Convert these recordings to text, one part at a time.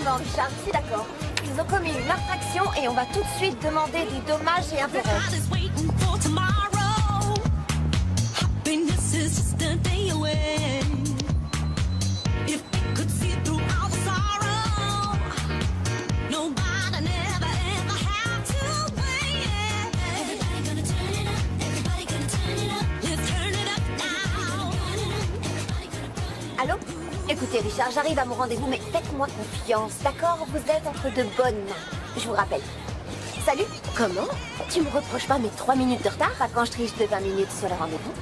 Absolument, Richard, je suis d'accord. Ils ont commis une infraction et on va tout de suite demander des dommages et intérêts. Allô? Écoutez, Richard, j'arrive à mon rendez-vous, mais faites-moi confiance, d'accord? Vous êtes entre de bonnes mains. Je vous rappelle. Salut. Comment? Tu me reproches pas mes 3 minutes de retard? Pas quand je triche de 20 minutes sur le rendez-vous.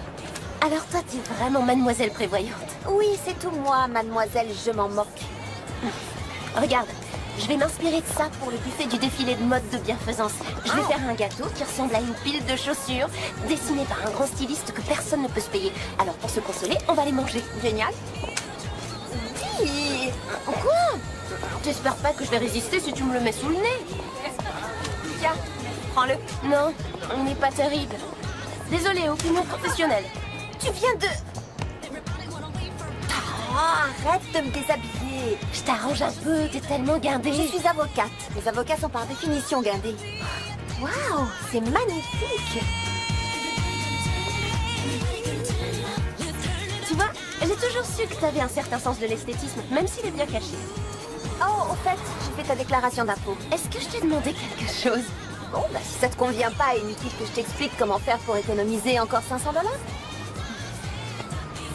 Alors toi, t'es vraiment mademoiselle prévoyante. Oui, c'est tout moi, mademoiselle, je m'en moque. Regarde, je vais m'inspirer de ça pour le buffet du défilé de mode de bienfaisance. Je vais faire un gâteau qui ressemble à une pile de chaussures, dessiné par un grand styliste que personne ne peut se payer. Alors pour se consoler, on va les manger. Génial. Dis. Quoi? J'espère pas que je vais résister si tu me le mets sous le nez. Tiens, prends-le. Non, on n'est pas terrible. Désolée, opinion professionnelle. Tu viens de... Oh, arrête de me déshabiller. Je t'arrange un peu, t'es tellement guindée. Je suis avocate. Les avocats sont par définition guindés. Waouh, c'est magnifique. Tu vois, j'ai toujours su que t'avais un certain sens de l'esthétisme, même s'il est bien caché. Oh, au fait, j'ai fait ta déclaration d'impôt. Est-ce que je t'ai demandé quelque chose? Bon, bah si ça te convient pas, inutile que je t'explique comment faire pour économiser encore 500 $.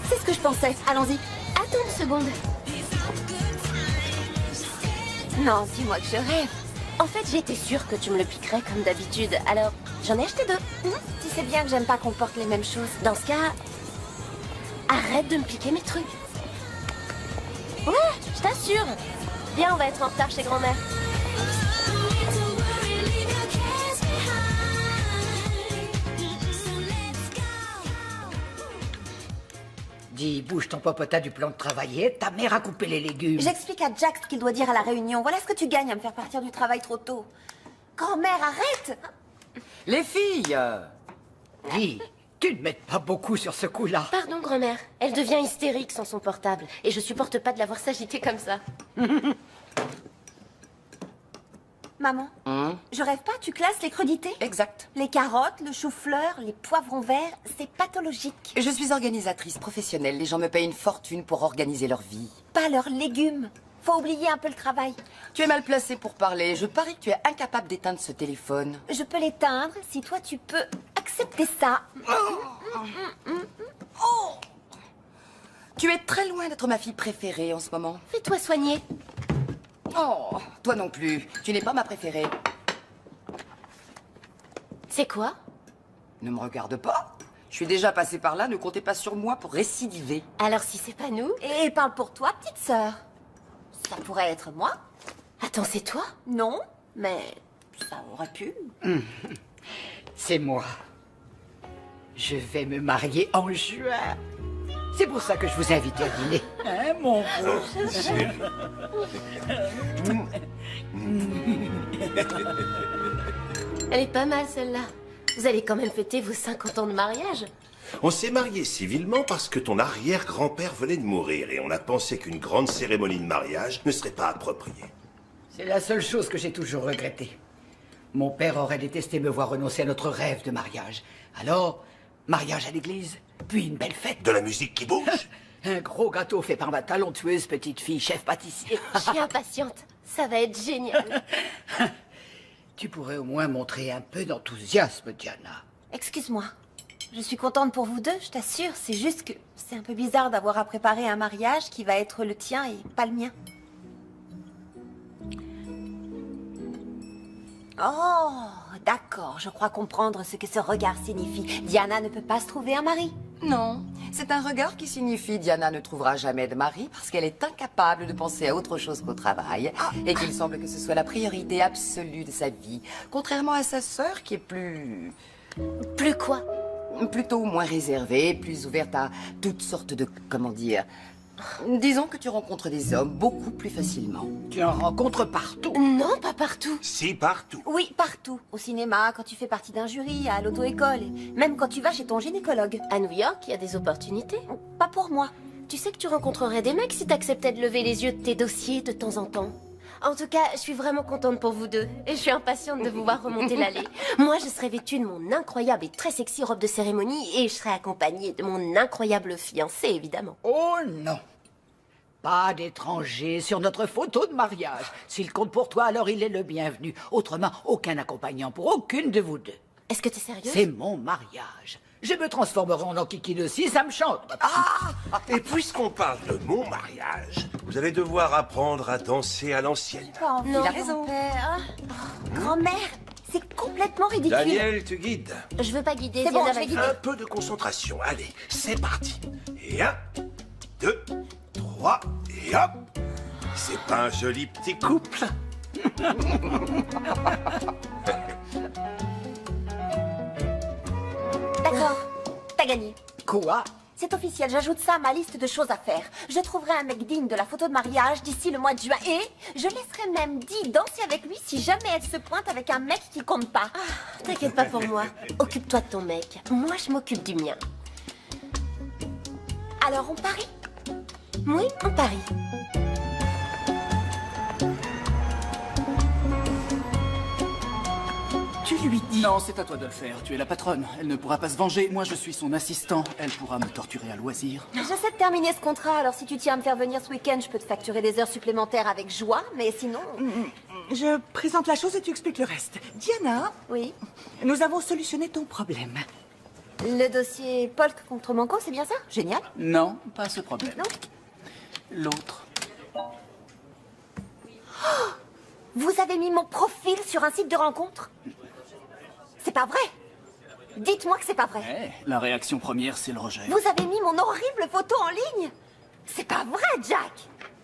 C'est ce que je pensais. Allons-y. Attends une seconde. Non, dis-moi que je rêve. En fait, j'étais sûre que tu me le piquerais comme d'habitude, alors j'en ai acheté 2. Tu sais bien que j'aime pas qu'on porte les mêmes choses. Dans ce cas, arrête de me piquer mes trucs. Ouais, je t'assure. Viens, on va être en retard chez grand-mère. Dis, bouge ton popotin du plan de travail. Ta mère a coupé les légumes. J'explique à Jack ce qu'il doit dire à la réunion. Voilà ce que tu gagnes à me faire partir du travail trop tôt. Grand-mère, arrête! Les filles Dis, tu ne m'aides pas beaucoup sur ce coup-là. Pardon, grand-mère. Elle devient hystérique sans son portable. Et je supporte pas de la voir s'agiter comme ça. Maman, je rêve pas, tu classes les crudités? Exact. Les carottes, le chou-fleur, les poivrons verts, c'est pathologique. Je suis organisatrice professionnelle. Les gens me payent une fortune pour organiser leur vie. Pas leurs légumes. Faut oublier un peu le travail. Tu es mal placée pour parler. Je parie que tu es incapable d'éteindre ce téléphone. Je peux l'éteindre si toi tu peux accepter ça. Tu es très loin d'être ma fille préférée en ce moment. Fais-toi soigner. Oh, toi non plus. Tu n'es pas ma préférée. C'est quoi? Ne me regarde pas. Je suis déjà passée par là. Ne comptez pas sur moi pour récidiver. Alors si c'est pas nous... Et parle pour toi, petite sœur. Ça pourrait être moi. Attends, c'est toi? Non, mais ça aurait pu. C'est moi. Je vais me marier en juin. C'est pour ça que je vous ai invité à dîner. Hein, mon beau? Elle est pas mal, celle-là. Vous allez quand même fêter vos 50 ans de mariage. On s'est marié civilement parce que ton arrière-grand-père venait de mourir et on a pensé qu'une grande cérémonie de mariage ne serait pas appropriée. C'est la seule chose que j'ai toujours regrettée. Mon père aurait détesté me voir renoncer à notre rêve de mariage. Alors, mariage à l'église, puis une belle fête. De la musique qui bouge. Un gros gâteau fait par ma talentueuse petite fille, chef pâtissier. Je suis impatiente. Ça va être génial. Tu pourrais au moins montrer un peu d'enthousiasme, Diana. Excuse-moi. Je suis contente pour vous deux, je t'assure. C'est juste que c'est un peu bizarre d'avoir à préparer un mariage qui va être le tien et pas le mien. Oh, d'accord. Je crois comprendre ce que ce regard signifie. Diana ne peut pas se trouver un mari. Non, c'est un regard qui signifie Diana ne trouvera jamais de mari parce qu'elle est incapable de penser à autre chose qu'au travail et qu'il semble que ce soit la priorité absolue de sa vie, contrairement à sa sœur qui est plus quoi? plutôt moins réservée, plus ouverte à toutes sortes de, comment dire, disons que tu rencontres des hommes beaucoup plus facilement. Tu en rencontres partout. Non, pas partout. Si, partout. Oui, partout. Au cinéma, quand tu fais partie d'un jury, à l'auto-école, et même quand tu vas chez ton gynécologue. À New York, il y a des opportunités. Pas pour moi. Tu sais que tu rencontrerais des mecs si t'acceptais de lever les yeux de tes dossiers de temps en temps. En tout cas, je suis vraiment contente pour vous deux. Et je suis impatiente de vous voir remonter l'allée. Moi, je serai vêtue de mon incroyable et très sexy robe de cérémonie et je serai accompagnée de mon incroyable fiancé, évidemment. Oh non. Pas d'étranger sur notre photo de mariage. S'il compte pour toi, alors il est le bienvenu. Autrement, aucun accompagnant pour aucune de vous deux. Est-ce que t'es sérieuse? C'est mon mariage. Je me transformerai en enquiquine aussi, ça me chante. Et puisqu'on parle de mon mariage, vous allez devoir apprendre à danser à l'ancienne. Non, il a raison. Grand-père. Grand-mère, c'est complètement ridicule. Daniel, tu guides. Je veux pas guider, C'est bon, Diana je vais va- guider. Un peu de concentration. Allez, c'est parti. Et 1, 2, 3, et hop. C'est pas un joli petit couple? D'accord, t'as gagné. Quoi? C'est officiel, j'ajoute ça à ma liste de choses à faire. Je trouverai un mec digne de la photo de mariage d'ici le mois de juin et je laisserai même Dee danser avec lui si jamais elle se pointe avec un mec qui compte pas. T'inquiète pas pour moi. Occupe-toi de ton mec. Moi, je m'occupe du mien. Alors, on parie? Oui, on parie. Tu lui dis. Non, c'est à toi de le faire. Tu es la patronne. Elle ne pourra pas se venger. Moi, je suis son assistant. Elle pourra me torturer à loisir. J'essaie de terminer ce contrat, alors si tu tiens à me faire venir ce week-end, je peux te facturer des heures supplémentaires avec joie, mais sinon... Je présente la chose et tu expliques le reste. Diana, Oui. nous avons solutionné ton problème. Le dossier Polk contre Manco, c'est bien ça? Génial. Non, pas ce problème. Non. L'autre. Vous avez mis mon profil sur un site de rencontre? C'est pas vrai. Dites-moi que c'est pas vrai. Eh, la réaction première, c'est le rejet. Vous avez mis mon horrible photo en ligne? C'est pas vrai, Jack.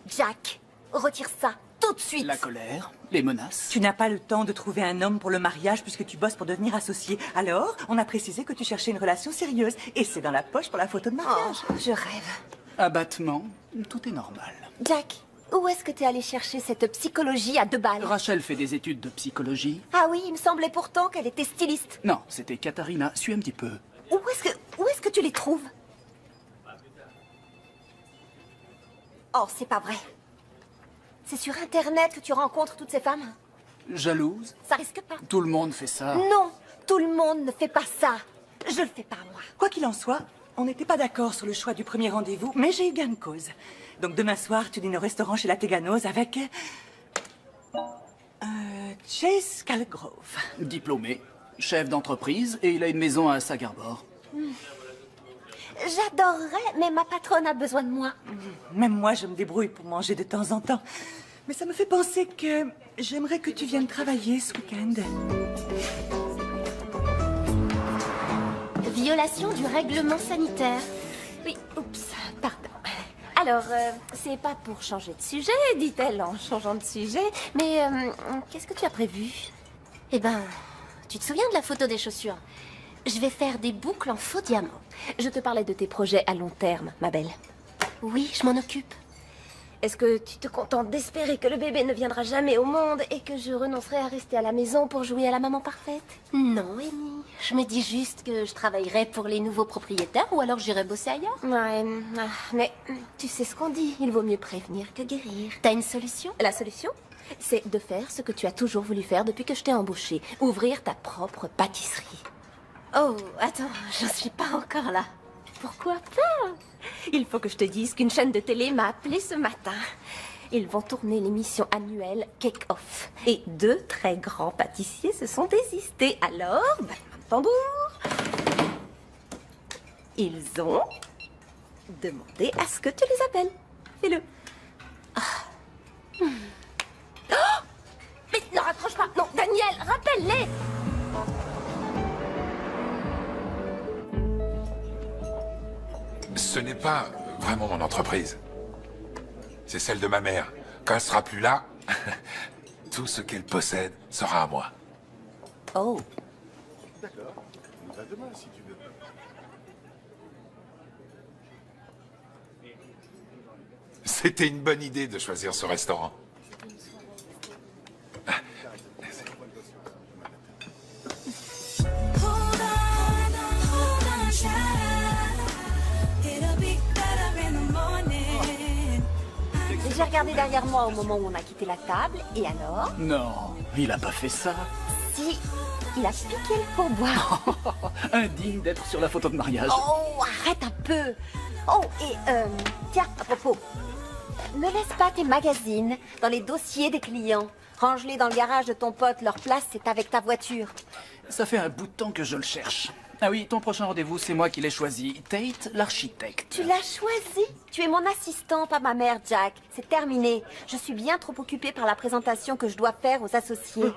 Jack, retire ça tout de suite. La colère, les menaces. Tu n'as pas le temps de trouver un homme pour le mariage puisque tu bosses pour devenir associé. Alors, on a précisé que tu cherchais une relation sérieuse. Et c'est dans la poche pour la photo de mariage. Oh, je rêve. Abattement, tout est normal. Jack, où est-ce que t'es allé chercher cette psychologie à 2 balles? Rachel fait des études de psychologie. Ah oui, il me semblait pourtant qu'elle était styliste. Non, c'était Katharina. Suis un petit peu. Où est-ce que tu les trouves? Oh, c'est pas vrai. C'est sur Internet que tu rencontres toutes ces femmes? Jalouse. Ça risque pas. Tout le monde fait ça. Non, tout le monde ne fait pas ça. Je le fais pas, moi. Quoi qu'il en soit, on n'était pas d'accord sur le choix du premier rendez-vous, mais j'ai eu gain de cause. Donc demain soir, tu dînes au restaurant chez la Teganos avec... Chase Calgrove. Diplômé, chef d'entreprise, et il a une maison à Sagarbor. J'adorerais, mais ma patronne a besoin de moi. Même moi, je me débrouille pour manger de temps en temps. Mais ça me fait penser que j'aimerais que tu viennes travailler ce week-end. Violation du règlement sanitaire. Oui, oups, pardon. Alors, c'est pas pour changer de sujet, dit-elle en changeant de sujet, mais qu'est-ce que tu as prévu? Eh ben, tu te souviens de la photo des chaussures? Je vais faire des boucles en faux diamant. Je te parlais de tes projets à long terme, ma belle. Oui, je m'en occupe. Est-ce que tu te contentes d'espérer que le bébé ne viendra jamais au monde et que je renoncerai à rester à la maison pour jouer à la maman parfaite? Non, Amy. Je me dis juste que je travaillerai pour les nouveaux propriétaires ou alors j'irai bosser ailleurs. Ouais, mais tu sais ce qu'on dit, il vaut mieux prévenir que guérir. T'as une solution? La solution, c'est de faire ce que tu as toujours voulu faire depuis que je t'ai embauché. Ouvrir ta propre pâtisserie. Oh, attends, j'en suis pas encore là. Pourquoi pas? Il faut que je te dise qu'une chaîne de télé m'a appelé ce matin. Ils vont tourner l'émission annuelle Cake Off. Et 2 très grands pâtissiers se sont désistés. Alors, battement de tambour, ils ont demandé à ce que tu les appelles. Fais-le. Oh, mais ne raccroche pas. Non, Daniel, rappelle-les. Ce n'est pas vraiment mon entreprise. C'est celle de ma mère. Quand elle sera plus là, tout ce qu'elle possède sera à moi. Oh. D'accord. On va demain si tu veux. C'était une bonne idée de choisir ce restaurant. J'ai regardé derrière moi au moment où on a quitté la table, et alors? Non, il a pas fait ça. Si, il a piqué le pourboire. Indigne d'être sur la photo de mariage. Oh, arrête un peu. Oh, et tiens, à propos, ne laisse pas tes magazines dans les dossiers des clients. Range-les dans le garage de ton pote, leur place c'est avec ta voiture. Ça fait un bout de temps que je le cherche. Ah oui, ton prochain rendez-vous, c'est moi qui l'ai choisi. Tate, l'architecte. Tu l'as choisi? Tu es mon assistant, pas ma mère, Jack. C'est terminé. Je suis bien trop occupée par la présentation que je dois faire aux associés.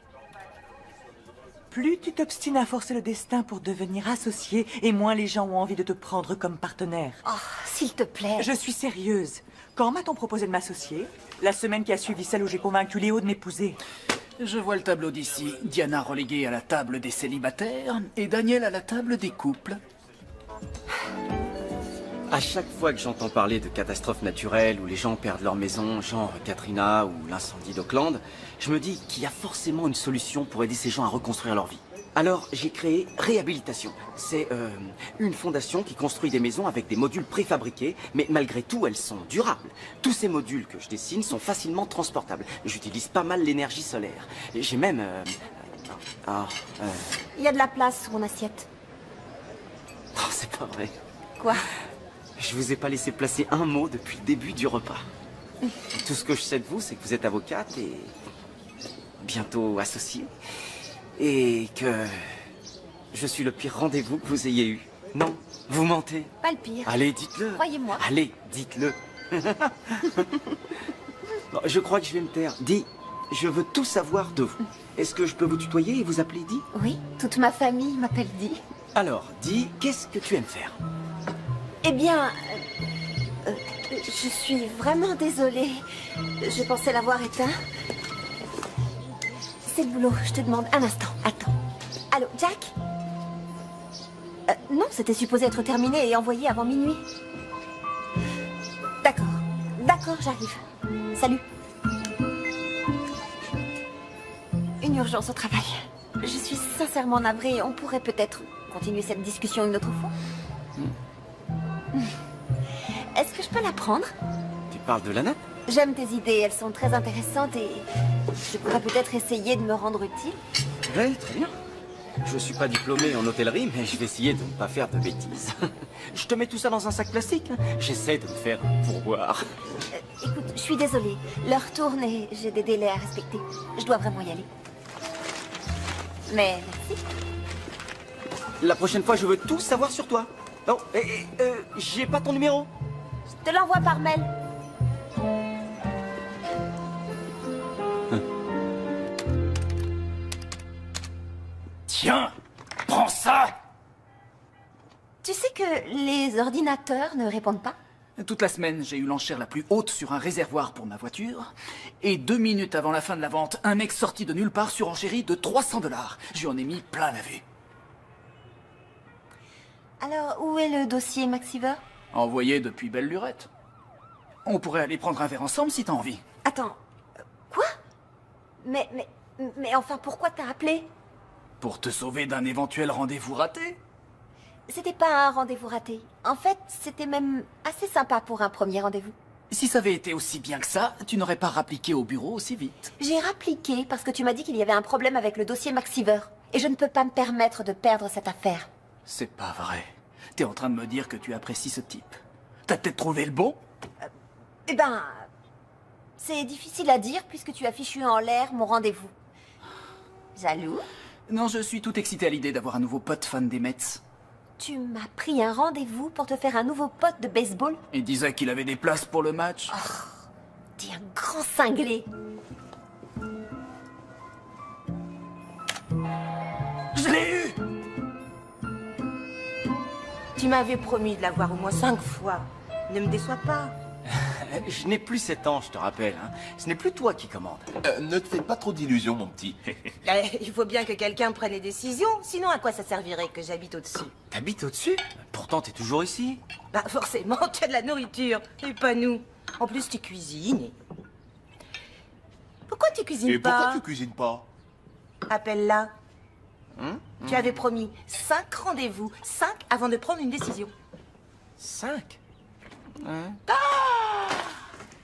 Plus tu t'obstines à forcer le destin pour devenir associé, et moins les gens ont envie de te prendre comme partenaire. Oh, s'il te plaît. Je suis sérieuse. Quand m'a-t-on proposé de m'associer? La semaine qui a suivi celle où j'ai convaincu Léo de m'épouser. Je vois le tableau d'ici. Diana reléguée à la table des célibataires et Daniel à la table des couples. À chaque fois que j'entends parler de catastrophes naturelles où les gens perdent leur maison, genre Katrina ou l'incendie d'Auckland, je me dis qu'il y a forcément une solution pour aider ces gens à reconstruire leur vie. Alors j'ai créé Réhabilitation. C'est une fondation qui construit des maisons avec des modules préfabriqués, mais malgré tout elles sont durables. Tous ces modules que je dessine sont facilement transportables. J'utilise pas mal l'énergie solaire. J'ai même... Il y a de la place sur mon assiette. Oh, c'est pas vrai. Quoi? Je vous ai pas laissé placer un mot depuis le début du repas. Tout ce que je sais de vous, c'est que vous êtes avocate et bientôt associée. Et que je suis le pire rendez-vous que vous ayez eu. Non, vous mentez. Pas le pire. Allez, dites-le. Croyez-moi. Allez, dites-le. Bon, je crois que je vais me taire. Dis, je veux tout savoir de vous. Est-ce que je peux vous tutoyer et vous appeler Di? Oui, toute ma famille m'appelle Di. Alors, Di, qu'est-ce que tu aimes faire? Eh bien, je suis vraiment désolée. Je pensais l'avoir éteint. C'est le boulot, je te demande un instant. Attends. Allô, Jack? Non, c'était supposé être terminé et envoyé avant minuit. D'accord. D'accord, j'arrive. Salut. Une urgence au travail. Je suis sincèrement navrée. On pourrait peut-être continuer cette discussion une autre fois. Est-ce que je peux la prendre? Tu parles de la nappe? J'aime tes idées, elles sont très intéressantes et je pourrais peut-être essayer de me rendre utile. Oui, très bien. Je suis pas diplômé en hôtellerie, mais je vais essayer de ne pas faire de bêtises. Je te mets tout ça dans un sac plastique. J'essaie de me faire un pourboire. Écoute, je suis désolée. L'heure tourne et j'ai des délais à respecter. Je dois vraiment y aller. Mais merci. La prochaine fois, je veux tout savoir sur toi. Non, j'ai pas ton numéro. Je te l'envoie par mail. Tiens, prends ça! Tu sais que les ordinateurs ne répondent pas? Toute la semaine, j'ai eu l'enchère la plus haute sur un réservoir pour ma voiture. Et 2 minutes avant la fin de la vente, un mec sorti de nulle part surenchéri de 300 $. Je lui en ai mis plein la vue. Alors, où est le dossier Maxiver? Envoyé depuis belle lurette. On pourrait aller prendre un verre ensemble si t'as envie. Attends, quoi? Mais enfin, pourquoi t'as appelé? Pour te sauver d'un éventuel rendez-vous raté. C'était pas un rendez-vous raté. En fait, c'était même assez sympa pour un premier rendez-vous. Si ça avait été aussi bien que ça, tu n'aurais pas rappliqué au bureau aussi vite. J'ai rappliqué parce que tu m'as dit qu'il y avait un problème avec le dossier Maxiver. Et je ne peux pas me permettre de perdre cette affaire. C'est pas vrai. T'es en train de me dire que tu apprécies ce type. T'as peut-être trouvé le bon? Eh ben... c'est difficile à dire puisque tu as fichu en l'air mon rendez-vous. Jaloux? Non, je suis tout excité à l'idée d'avoir un nouveau pote fan des Mets. Tu m'as pris un rendez-vous pour te faire un nouveau pote de baseball? Il disait qu'il avait des places pour le match. Oh, t'es un grand cinglé. Je l'ai eu! Tu m'avais promis de la voir au moins 5 fois. Ne me déçois pas. Je n'ai plus 7 ans, je te rappelle. Hein. Ce n'est plus toi qui commande. Ne te fais pas trop d'illusions, mon petit. Il faut bien que quelqu'un prenne les décisions. Sinon, à quoi ça servirait que j'habite au-dessus? T'habites au-dessus? Pourtant, t'es toujours ici. Bah forcément, tu as de la nourriture. Et pas nous. En plus, tu cuisines. Pourquoi tu cuisines Et pas? pourquoi tu cuisines pas? Appelle-la. Tu avais promis 5 rendez-vous. 5 avant de prendre une décision. 5?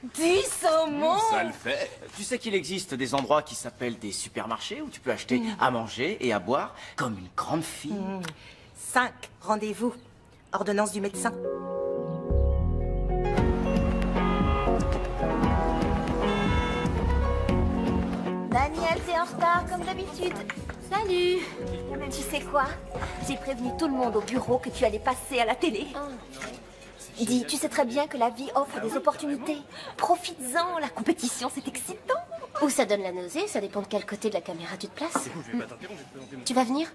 Du saumon! Ça le fait. Tu sais qu'il existe des endroits qui s'appellent des supermarchés où tu peux acheter à manger et à boire comme une grande fille. 5. Rendez-vous. Ordonnance du médecin. Daniel, t'es en retard comme d'habitude. Salut. Tu sais quoi? J'ai prévenu tout le monde au bureau que tu allais passer à la télé. Dis, tu sais très bien que la vie offre des opportunités. Profites-en, la compétition, c'est excitant. Ou ça donne la nausée, ça dépend de quel côté de la caméra tu te places. Tu vas venir?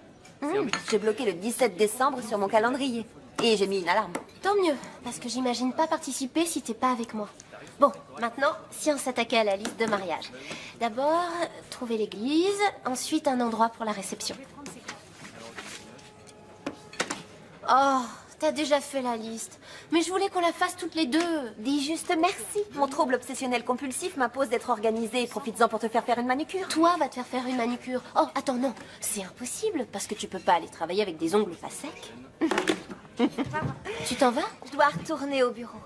J'ai bloqué le 17 décembre sur mon calendrier. Et j'ai mis une alarme. Tant mieux, parce que j'imagine pas participer si t'es pas avec moi. Bon, maintenant, si on s'attaquait à la liste de mariage. D'abord, trouver l'église, ensuite un endroit pour la réception. Oh, t'as déjà fait la liste. Mais je voulais qu'on la fasse toutes les deux. Dis juste merci. Mon trouble obsessionnel compulsif m'impose d'être organisée. Profites-en pour te faire faire une manucure. Toi, va te faire faire une manucure. Oh, attends, non, c'est impossible, parce que tu peux pas aller travailler avec des ongles pas secs. Tu t'en vas? Je dois retourner au bureau.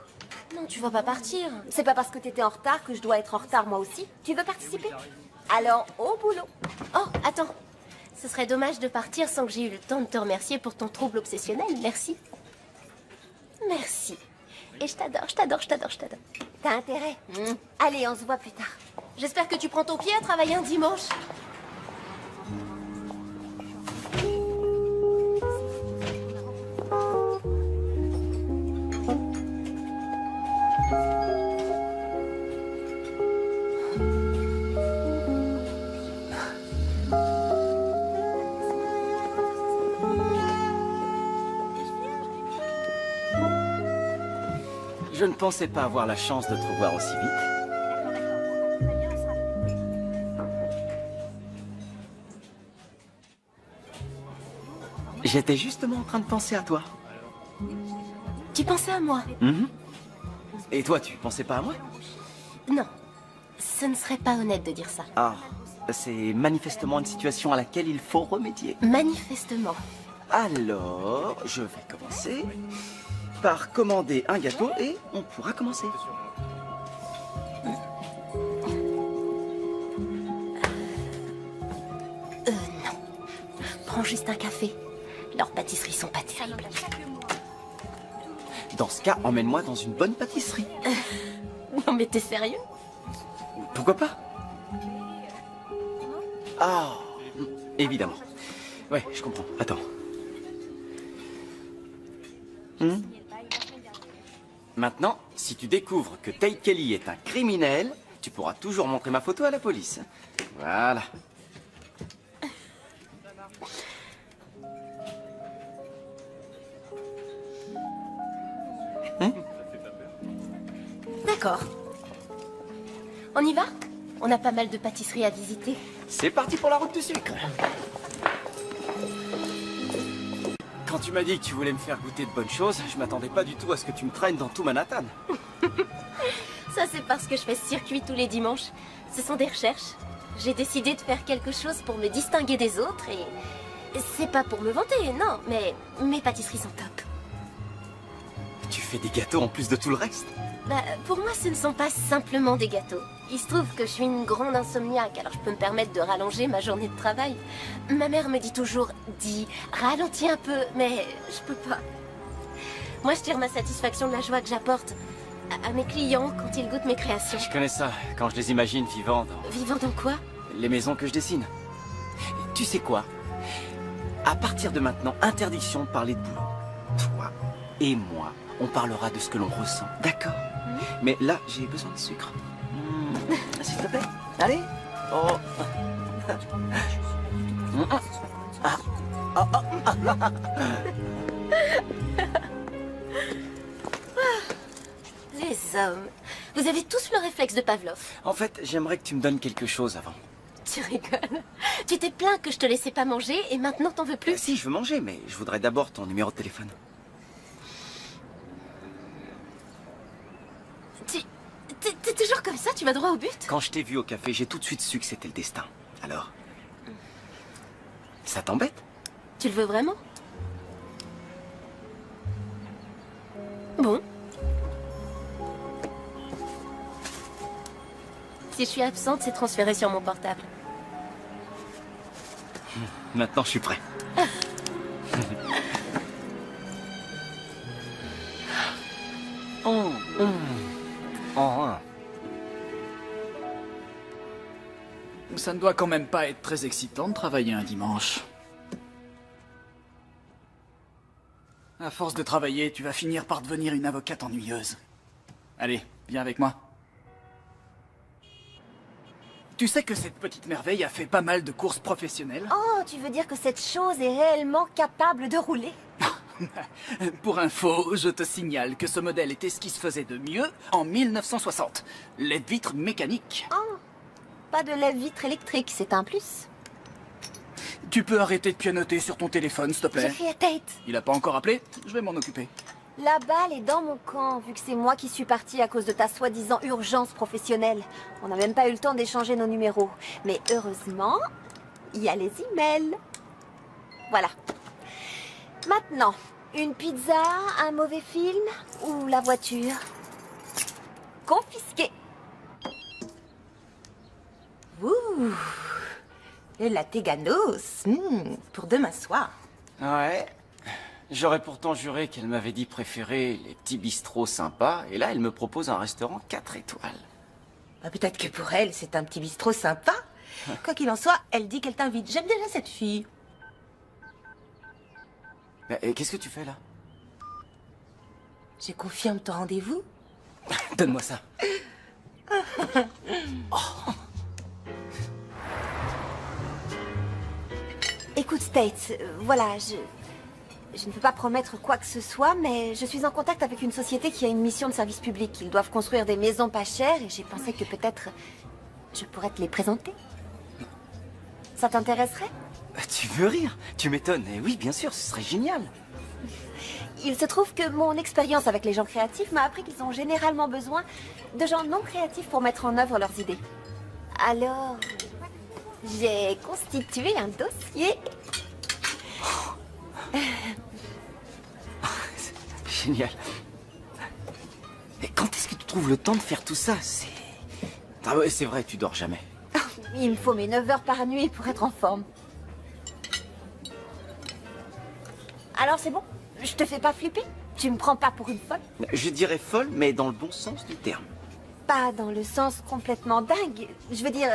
Non, tu vas pas partir. C'est pas parce que t'étais en retard que je dois être en retard moi aussi. Tu veux participer? Alors, au boulot. Oh, attends. Ce serait dommage de partir sans que j'ai eu le temps de te remercier pour ton trouble obsessionnel. Merci. Merci. Et je t'adore, je t'adore, je t'adore, je t'adore. T'as intérêt? Allez, on se voit plus tard. J'espère que tu prends ton pied à travailler un dimanche. Je ne pensais pas avoir la chance de te revoir aussi vite. J'étais justement en train de penser à toi. Tu pensais à moi? Et toi, tu pensais pas à moi? Non. Ce ne serait pas honnête de dire ça. Ah, c'est manifestement une situation à laquelle il faut remédier. Manifestement. Alors, je vais commencer par commander un gâteau et on pourra commencer. Non. Prends juste un café. Leurs pâtisseries sont pas terribles. Dans ce cas, emmène-moi dans une bonne pâtisserie. Non mais t'es sérieux? Pourquoi pas? Ah, évidemment. Ouais, je comprends. Attends. Maintenant, si tu découvres que Tate Kelly est un criminel, tu pourras toujours montrer ma photo à la police. Voilà. D'accord. On y va? On a pas mal de pâtisseries à visiter. C'est parti pour la route du sucre. Quand tu m'as dit que tu voulais me faire goûter de bonnes choses, je m'attendais pas du tout à ce que tu me traînes dans tout Manhattan. Ça, c'est parce que je fais ce circuit tous les dimanches. Ce sont des recherches. J'ai décidé de faire quelque chose pour me distinguer des autres et... C'est pas pour me vanter, non, mais mes pâtisseries sont top. Tu fais des gâteaux en plus de tout le reste? Bah, pour moi, ce ne sont pas simplement des gâteaux. Il se trouve que je suis une grande insomniaque, alors je peux me permettre de rallonger ma journée de travail. Ma mère me dit toujours, dis, ralentis un peu, mais je peux pas. Moi, je tire ma satisfaction de la joie que j'apporte à mes clients quand ils goûtent mes créations. Je connais ça, quand je les imagine vivant dans... Vivant dans quoi? Les maisons que je dessine. Tu sais quoi? À partir de maintenant, interdiction de parler de boulot. Toi et moi, on parlera de ce que l'on ressent, d'accord? Mais là, j'ai besoin de sucre. S'il te plaît. Allez. Oh. Les hommes, vous avez tous le réflexe de Pavlov. En fait, j'aimerais que tu me donnes quelque chose avant. Tu rigoles. Tu t'es plaint que je te laissais pas manger et maintenant t'en veux plus? Si, je veux manger, mais je voudrais d'abord ton numéro de téléphone. T'es toujours comme ça? Tu vas droit au but? Quand je t'ai vu au café, j'ai tout de suite su que c'était le destin. Alors? Ça t'embête? Tu le veux vraiment? Bon. Si je suis absente, c'est transféré sur mon portable. Maintenant, je suis prêt. Ça ne doit quand même pas être très excitant de travailler un dimanche. À force de travailler, tu vas finir par devenir une avocate ennuyeuse. Allez, viens avec moi. Tu sais que cette petite merveille a fait pas mal de courses professionnelles? Oh, tu veux dire que cette chose est réellement capable de rouler? Pour info, je te signale que ce modèle était ce qui se faisait de mieux en 1960. Les vitres mécaniques. Oh, pas de lève-vitre électrique, c'est un plus. Tu peux arrêter de pianoter sur ton téléphone, s'il te plaît? J'ai fait la tête. Il a pas encore appelé? Je vais m'en occuper. La balle est dans mon camp, vu que c'est moi qui suis partie à cause de ta soi-disant urgence professionnelle. On n'a même pas eu le temps d'échanger nos numéros. Mais heureusement, il y a les emails. Voilà. Maintenant, une pizza, un mauvais film ou la voiture? Confisquée. Ouh, le latte ganos, pour demain soir. Ouais. J'aurais pourtant juré qu'elle m'avait dit préférer les petits bistrots sympas, et là, elle me propose un restaurant 4 étoiles. Bah, peut-être que pour elle, c'est un petit bistrot sympa. Quoi qu'il en soit, elle dit qu'elle t'invite. J'aime déjà cette fille. Et qu'est-ce que tu fais là? Je confirme ton rendez-vous. Donne-moi ça. Écoute, States, voilà, je ne peux pas promettre quoi que ce soit, mais je suis en contact avec une société qui a une mission de service public. Ils doivent construire des maisons pas chères et j'ai pensé que peut-être je pourrais te les présenter. Ça t'intéresserait? Tu veux rire? Tu m'étonnes. Et oui, bien sûr, ce serait génial. Il se trouve que mon expérience avec les gens créatifs m'a appris qu'ils ont généralement besoin de gens non créatifs pour mettre en œuvre leurs idées. Alors, j'ai constitué un dossier. Génial. Et quand est-ce que tu trouves le temps de faire tout ça? Ah ouais, c'est vrai, tu dors jamais. Il me faut mes 9 heures par nuit pour être en forme. Alors c'est bon? Je te fais pas flipper? Tu me prends pas pour une folle? Je dirais folle, mais dans le bon sens du terme. Pas dans le sens complètement dingue. Je veux dire,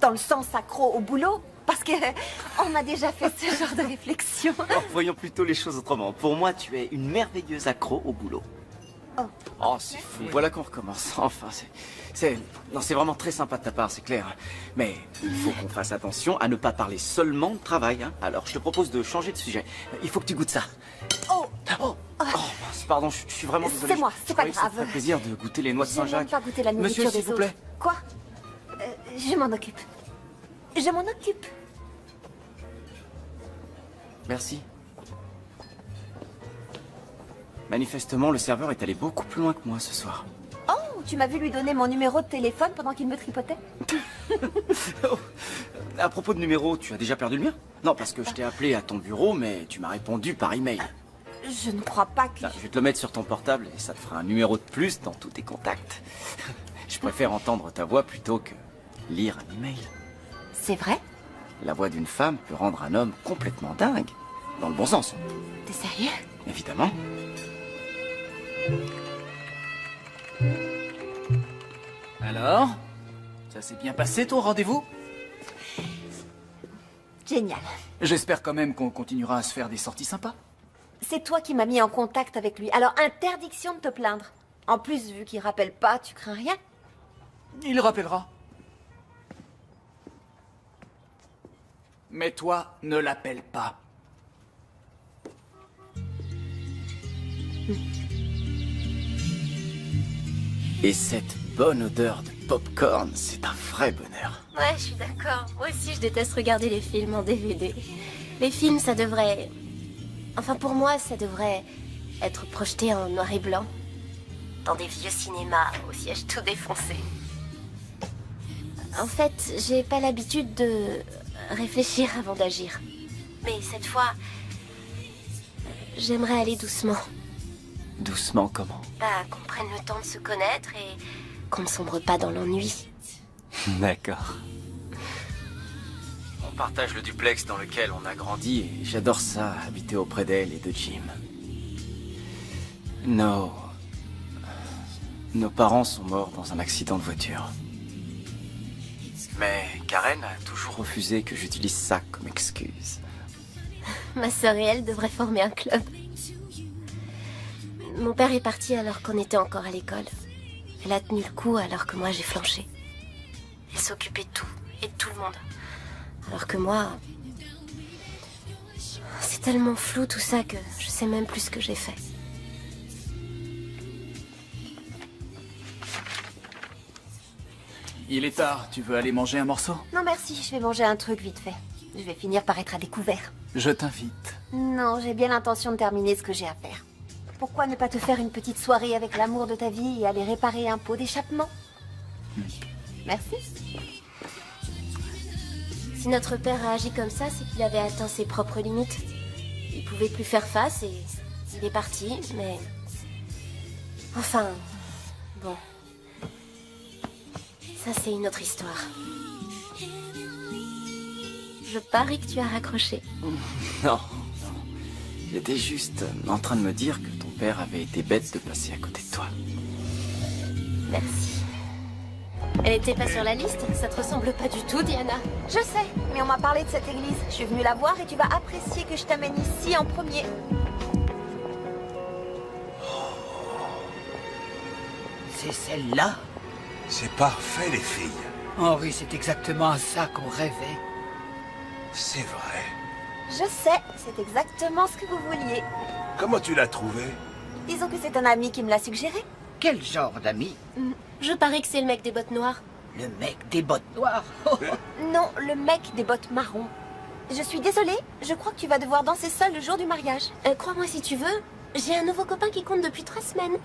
dans le sens accro au boulot. Parce que on a déjà fait ce genre de réflexion. Alors, voyons plutôt les choses autrement. Pour moi, tu es une merveilleuse accro au boulot. Oh, c'est fou. Voilà qu'on recommence. Enfin, non, c'est vraiment très sympa de ta part, c'est clair. Mais il faut qu'on fasse attention à ne pas parler seulement de travail. Hein. Alors, je te propose de changer de sujet. Il faut que tu goûtes ça. Oh, mince, pardon, je suis vraiment désolé. C'est moi, c'est pas Je croyais que ça te grave. ferait plaisir de goûter les noix de Je n'aime Saint-Jacques. pas goûter la nourriture Monsieur, des s'il vous autres. plaît. Quoi? Je m'en occupe. Je m'en occupe. Merci. Manifestement, le serveur est allé beaucoup plus loin que moi ce soir. Oh, tu m'as vu lui donner mon numéro de téléphone pendant qu'il me tripotait? À propos de numéro, tu as déjà perdu le mien? Non, parce que je t'ai appelé à ton bureau, mais tu m'as répondu par email. Je ne crois pas que... Là, je vais te le mettre sur ton portable et ça te fera un numéro de plus dans tous tes contacts. Je préfère entendre ta voix plutôt que lire un email. C'est vrai? La voix d'une femme peut rendre un homme complètement dingue. Dans le bon sens. T'es sérieux? Évidemment. Alors? Ça s'est bien passé ton rendez-vous? Génial. J'espère quand même qu'on continuera à se faire des sorties sympas. C'est toi qui m'as mis en contact avec lui. Alors, interdiction de te plaindre. En plus, vu qu'il rappelle pas, tu crains rien? Il rappellera. Mais toi, ne l'appelle pas. Et cette bonne odeur de popcorn, c'est un vrai bonheur. Ouais, je suis d'accord. Moi aussi, je déteste regarder les films en DVD. Les films, ça devrait... Enfin, pour moi, ça devrait être projeté en noir et blanc. Dans des vieux cinémas, au siège tout défoncé. En fait, j'ai pas l'habitude de réfléchir avant d'agir. Mais cette fois, j'aimerais aller doucement. Doucement comment? Bah, qu'on prenne le temps de se connaître et qu'on ne sombre pas dans l'ennui. D'accord. On partage le duplex dans lequel on a grandi et j'adore ça, habiter auprès d'elle et de Jim. Nos parents sont morts dans un accident de voiture. Mais Karen a toujours refusé que j'utilise ça comme excuse. Ma sœur et elle devraient former un club. Mon père est parti alors qu'on était encore à l'école. Elle a tenu le coup alors que moi j'ai flanché. Elle s'occupait de tout et de tout le monde. Alors que moi... C'est tellement flou tout ça que je sais même plus ce que j'ai fait. Il est tard, tu veux aller manger un morceau? Non merci, je vais manger un truc vite fait. Je vais finir par être à découvert. Je t'invite. Non, j'ai bien l'intention de terminer ce que j'ai à faire. Pourquoi ne pas te faire une petite soirée avec l'amour de ta vie et aller réparer un pot d'échappement? Merci. Si notre père a agi comme ça, c'est qu'il avait atteint ses propres limites. Il pouvait plus faire face et il est parti, mais... Enfin... Bon... Ça, c'est une autre histoire. Je parie que tu as raccroché. Non. J'étais juste en train de me dire que ton père avait été bête de passer à côté de toi. Merci. Elle était pas sur la liste? Ça te ressemble pas du tout, Diana. Je sais, mais on m'a parlé de cette église. Je suis venue la voir et tu vas apprécier que je t'amène ici en premier. C'est celle-là? C'est parfait, les filles. Oh oui, c'est exactement à ça qu'on rêvait. C'est vrai. Je sais, c'est exactement ce que vous vouliez. Comment tu l'as trouvé? Disons que c'est un ami qui me l'a suggéré. Quel genre d'ami? Je parie que c'est le mec des bottes noires. Le mec des bottes noires? Non, le mec des bottes marron. Je suis désolée, je crois que tu vas devoir danser seule le jour du mariage. Crois-moi si tu veux, j'ai un nouveau copain qui compte depuis 3 semaines.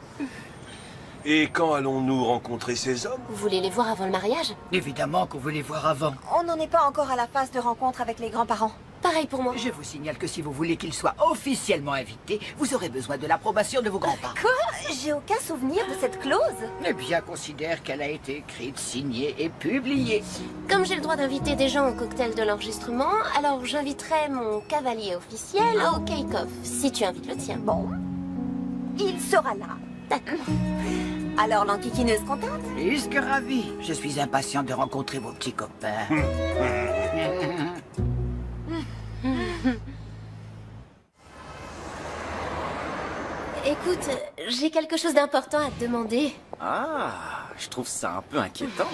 Et quand allons-nous rencontrer ces hommes? Vous voulez les voir avant le mariage? Évidemment qu'on veut les voir avant. On n'en est pas encore à la phase de rencontre avec les grands-parents. Pareil pour moi. Je vous signale que si vous voulez qu'ils soient officiellement invités, vous aurez besoin de l'approbation de vos grands-parents. Quoi? J'ai aucun souvenir de cette clause. Eh bien, considère qu'elle a été écrite, signée et publiée. Comme j'ai le droit d'inviter des gens au cocktail de l'enregistrement, alors j'inviterai mon cavalier officiel au cake-off, si tu invites le tien. Bon, il sera là. D'accord. Alors, l'enquiquineuse contente? Plus que ravi. Je suis impatient de rencontrer vos petits copains. Écoute, j'ai quelque chose d'important à te demander. Ah, je trouve ça un peu inquiétant.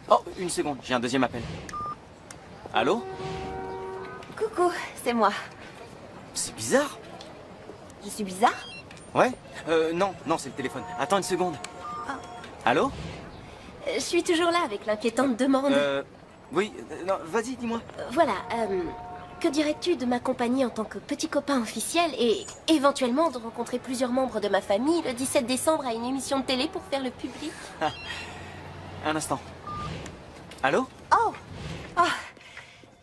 Oh, une seconde, j'ai un deuxième appel. Allô? Coucou, c'est moi. C'est bizarre. Je suis bizarre? Ouais? Non, c'est le téléphone. Attends une seconde. Allô? Je suis toujours là avec l'inquiétante demande. Oui, non, vas-y, dis-moi. Voilà, que dirais-tu de m'accompagner en tant que petit copain officiel et éventuellement de rencontrer plusieurs membres de ma famille le 17 décembre à une émission de télé pour faire le public? Un instant. Allô? Oh!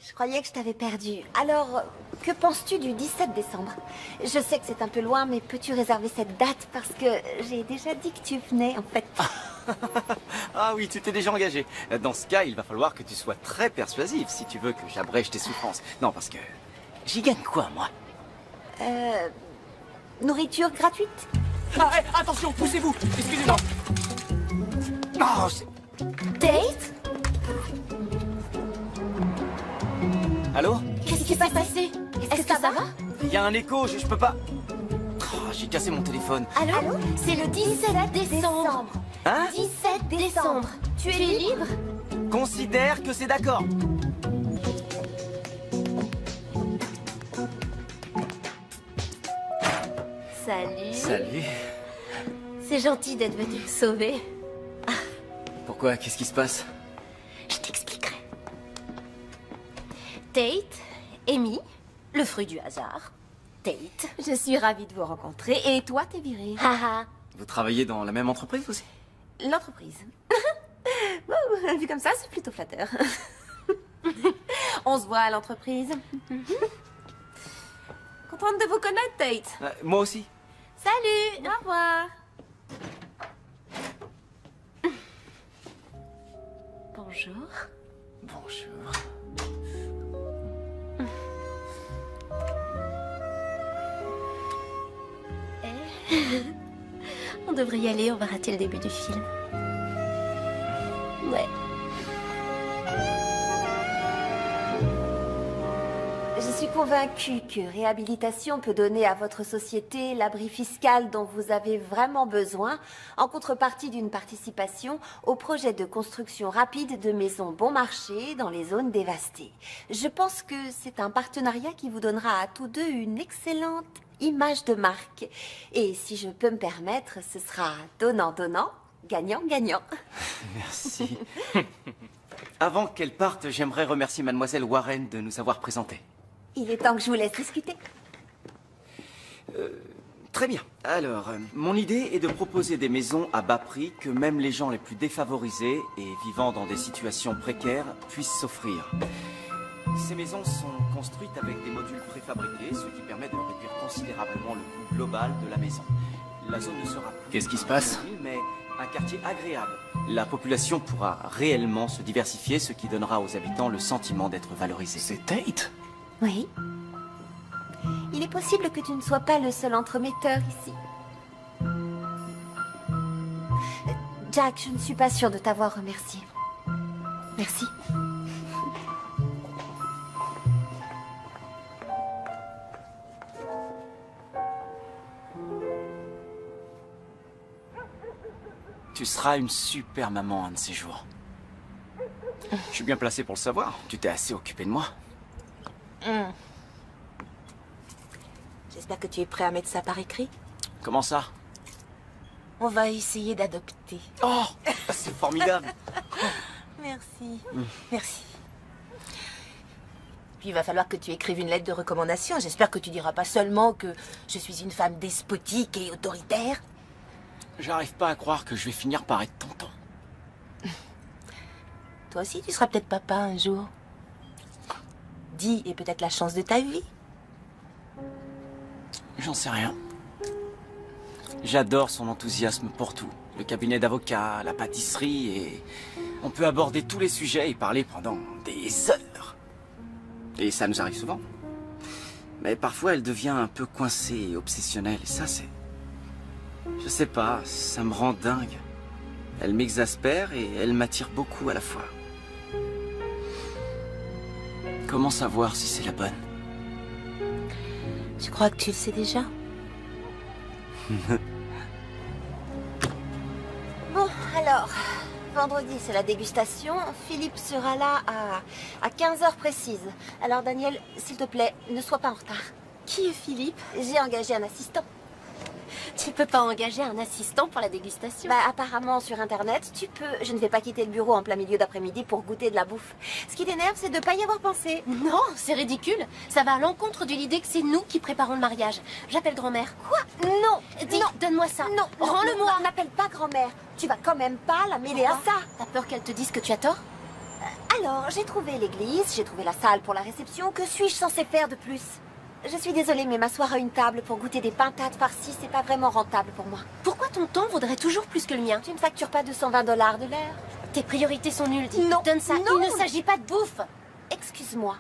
Je croyais que je t'avais perdu. Alors, que penses-tu du 17 décembre? Je sais que c'est un peu loin, mais peux-tu réserver cette date? Parce que j'ai déjà dit que tu venais, en fait. Ah oui, tu t'es déjà engagé. Dans ce cas, il va falloir que tu sois très persuasif si tu veux que j'abrège tes souffrances. Non, parce que... J'y gagne quoi, moi? Nourriture gratuite? Attention, poussez-vous. Excusez-moi. Oh, c'est... Date? Allô? Qu'est-ce qui s'est passé? Est-ce que ça va? Il y a un écho, je peux pas... Oh, j'ai cassé mon téléphone. Allô? C'est le 17 décembre. Hein? 17 décembre. Tu es libre? Considère que c'est d'accord. Salut. Salut. C'est gentil d'être venu me sauver. Pourquoi? Qu'est-ce qui se passe? Je t'expliquerai. Tate, Amy, le fruit du hasard. Tate. Je suis ravie de vous rencontrer. Et toi, t'es virée? Haha. Vous travaillez dans la même entreprise aussi? L'entreprise. Bon, vu comme ça, c'est plutôt flatteur. On se voit à l'entreprise. Contente de vous connaître, Tate. Moi aussi. Salut, au revoir. Bonjour. Bonjour. On devrait y aller, on va rater le début du film. Ouais. Je suis convaincue que réhabilitation peut donner à votre société l'abri fiscal dont vous avez vraiment besoin en contrepartie d'une participation au projet de construction rapide de maisons bon marché dans les zones dévastées. Je pense que c'est un partenariat qui vous donnera à tous deux une excellente image de marque. Et si je peux me permettre, ce sera donnant-donnant, gagnant-gagnant. Merci. Avant qu'elle parte, j'aimerais remercier Mademoiselle Warren de nous avoir présentés. Il est temps que je vous laisse discuter. Très bien. Alors, mon idée est de proposer des maisons à bas prix que même les gens les plus défavorisés et vivant dans des situations précaires puissent s'offrir. Ces maisons sont construites avec des modules préfabriqués, ce qui permet de réduire considérablement le coût global de la maison. La zone ne sera plus... Qu'est-ce qui se passe? Mais un quartier agréable. La population pourra réellement se diversifier, ce qui donnera aux habitants le sentiment d'être valorisés. C'est Tate? Oui. Il est possible que tu ne sois pas le seul entremetteur ici. Jack, je ne suis pas sûre de t'avoir remercié. Merci. Tu seras une super maman un de ces jours. Je suis bien placé pour le savoir. Tu t'es assez occupé de moi. J'espère que tu es prêt à mettre ça par écrit. Comment ça? On va essayer d'adopter. Oh, c'est formidable. Merci. Merci. Puis il va falloir que tu écrives une lettre de recommandation. J'espère que tu diras pas seulement que je suis une femme despotique et autoritaire. J'arrive pas à croire que je vais finir par être tonton. Toi aussi, tu seras peut-être papa un jour. Dee est peut-être la chance de ta vie. J'en sais rien. J'adore son enthousiasme pour tout. Le cabinet d'avocat, la pâtisserie et... On peut aborder tous les sujets et parler pendant des heures. Et ça nous arrive souvent. Mais parfois, elle devient un peu coincée et obsessionnelle. Et ça, c'est... Je sais pas, ça me rend dingue. Elle m'exaspère et elle m'attire beaucoup à la fois. Comment savoir si c'est la bonne? Je crois que tu le sais déjà. Bon, alors, vendredi, c'est la dégustation. Philippe sera là à 15h précise. Alors, Daniel, s'il te plaît, ne sois pas en retard. Qui est Philippe? J'ai engagé un assistant. Tu peux pas engager un assistant pour la dégustation? Bah, apparemment, sur Internet, tu peux. Je ne vais pas quitter le bureau en plein milieu d'après-midi pour goûter de la bouffe. Ce qui t'énerve, c'est de pas y avoir pensé. Non, c'est ridicule. Ça va à l'encontre de l'idée que c'est nous qui préparons le mariage. J'appelle grand-mère. Quoi? Non. Dis, non. donne-moi ça. Non. Rends-le-moi. N'appelle pas grand-mère. Tu vas quand même pas la mêler à ça. T'as peur qu'elle te dise que tu as tort? Alors, j'ai trouvé l'église, j'ai trouvé la salle pour la réception. Que suis-je censée faire de plus? Je suis désolée, mais m'asseoir à une table pour goûter des pintades farcies, c'est pas vraiment rentable pour moi. Pourquoi ton temps vaudrait toujours plus que le mien? Tu ne factures pas $220 de l'heure? Tes priorités sont nulles, Dee. Non. Donne ça. Non. Il ne s'agit pas de bouffe. Excuse-moi,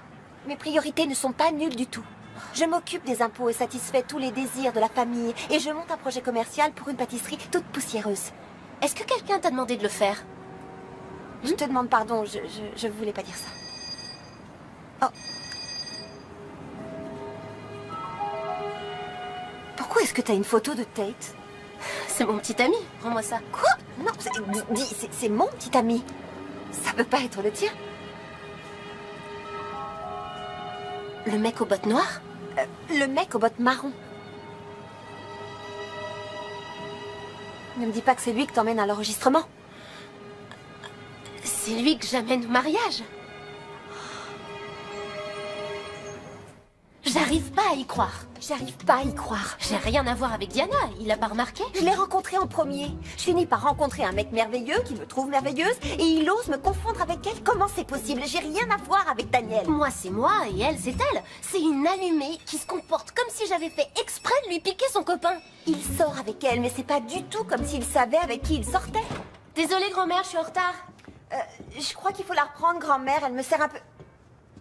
mes priorités ne sont pas nulles du tout. Je m'occupe des impôts et satisfais tous les désirs de la famille. Et je monte un projet commercial pour une pâtisserie toute poussiéreuse. Est-ce que quelqu'un t'a demandé de le faire? Je te demande pardon, je voulais pas dire ça. Oh. Pourquoi est-ce que t'as une photo de Tate? C'est mon petit ami. Rends-moi ça. Quoi? Non, c'est mon petit ami. Ça peut pas être le tien. Le mec aux bottes noires? Le mec aux bottes marron. Ne me dis pas que c'est lui que t'emmènes à l'enregistrement. C'est lui que j'amène au mariage. J'arrive pas à y croire. J'arrive pas à y croire. J'ai rien à voir avec Diana, il a pas remarqué? Je l'ai rencontré en premier. Je finis par rencontrer un mec merveilleux qui me trouve merveilleuse et il ose me confondre avec elle. Comment c'est possible? J'ai rien à voir avec Daniel. Moi c'est moi et elle c'est elle. C'est une allumée qui se comporte comme si j'avais fait exprès de lui piquer son copain. Il sort avec elle, mais c'est pas du tout comme s'il savait avec qui il sortait. Désolée grand-mère, je suis en retard. Je crois qu'il faut la reprendre, grand-mère. Elle me sert un peu...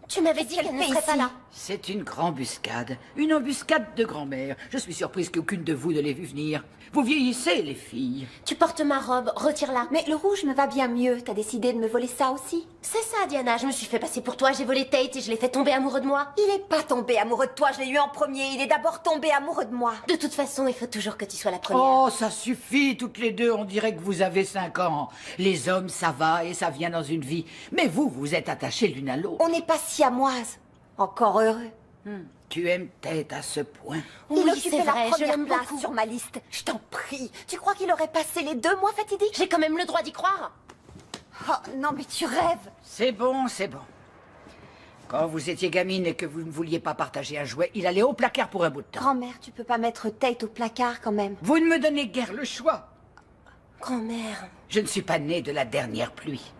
Tu m'avais dit qu'elle ne serait pas là. C'est une grand-buscade. Une embuscade de grand-mère. Je suis surprise qu'aucune de vous ne l'ait vu venir. Vous vieillissez, les filles. Tu portes ma robe, retire-la. Mais le rouge me va bien mieux. T'as décidé de me voler ça aussi? C'est ça, Diana. Je me suis fait passer pour toi. J'ai volé Tate et je l'ai fait tomber amoureux de moi. Il est pas tombé amoureux de toi. Je l'ai eu en premier. Il est d'abord tombé amoureux de moi. De toute façon, il faut toujours que tu sois la première. Oh, ça suffit, toutes les deux. On dirait que vous avez 5 ans. Les hommes, ça va et ça vient dans une vie. Mais vous, vous êtes attachés l'une à l'autre. On n'est pas siamoises. Encore heureux. Tu aimes Tate à ce point? Oui, Il occupait c'est la vrai, je première l'aime place beaucoup. sur ma liste. Je t'en prie. Tu crois qu'il aurait passé les 2 mois fatidiques? J'ai quand même le droit d'y croire. Oh, non, mais tu rêves. C'est bon, c'est bon. Quand vous étiez gamine et que vous ne vouliez pas partager un jouet, il allait au placard pour un bout de temps. Grand-mère, tu peux pas mettre Tate au placard quand même. Vous ne me donnez guère le choix. Grand-mère. Je ne suis pas née de la dernière pluie.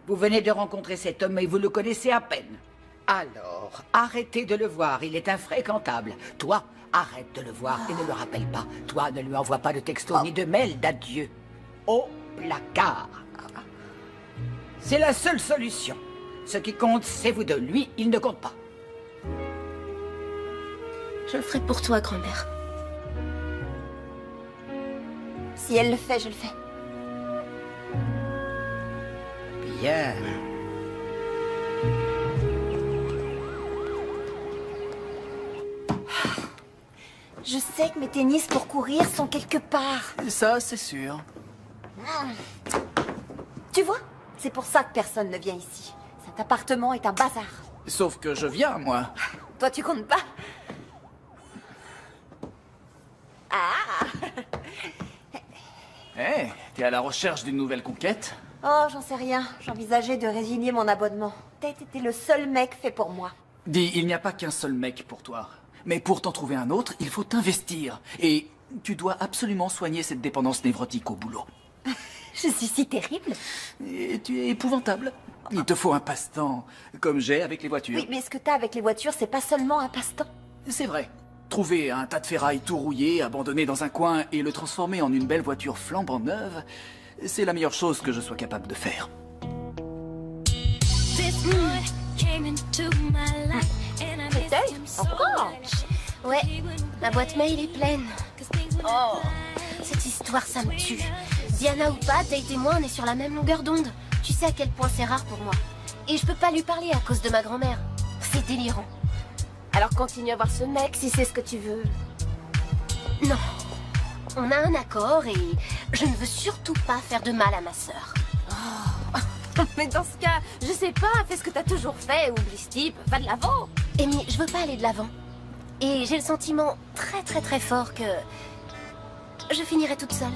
Vous venez de rencontrer cet homme et vous le connaissez à peine. Alors, arrêtez de le voir, il est infréquentable. Toi, arrête de le voir et ne le rappelle pas. Toi, ne lui envoie pas de texto ni de mail d'adieu. Au placard. C'est la seule solution. Ce qui compte, c'est vous deux. Lui, il ne compte pas. Je le ferai pour toi, grand-mère. Si elle le fait, je le fais. Bien. Je sais que mes tennis pour courir sont quelque part. Ça, c'est sûr. Tu vois? C'est pour ça que personne ne vient ici. Cet appartement est un bazar. Sauf que je viens, moi. Toi, tu comptes pas? Ah! Hé, t'es à la recherche d'une nouvelle conquête? Oh, j'en sais rien. J'envisageais de résilier mon abonnement. Tate était le seul mec fait pour moi. Dis, il n'y a pas qu'un seul mec pour toi. Mais pour t'en trouver un autre, il faut t'investir. Et tu dois absolument soigner cette dépendance névrotique au boulot. Je suis si terrible. Et tu es épouvantable. Il te faut un passe-temps, comme j'ai avec les voitures. Oui, mais ce que t'as avec les voitures, c'est pas seulement un passe-temps. C'est vrai. Trouver un tas de ferraille tout rouillé, abandonné dans un coin, et le transformer en une belle voiture flambant neuve, c'est la meilleure chose que je sois capable de faire. Encore? Ouais, ma boîte mail est pleine. Oh, cette histoire, ça me tue. Diana ou pas, Tate et moi, on est sur la même longueur d'onde. Tu sais à quel point c'est rare pour moi. Et je peux pas lui parler à cause de ma grand-mère. C'est délirant. Alors continue à voir ce mec si c'est ce que tu veux. Non. On a un accord et je ne veux surtout pas faire de mal à ma sœur. Mais dans ce cas, je sais pas, fais ce que t'as toujours fait, oublie ce type, va de l'avant. Amy, je veux pas aller de l'avant. Et j'ai le sentiment très très très fort que je finirai toute seule.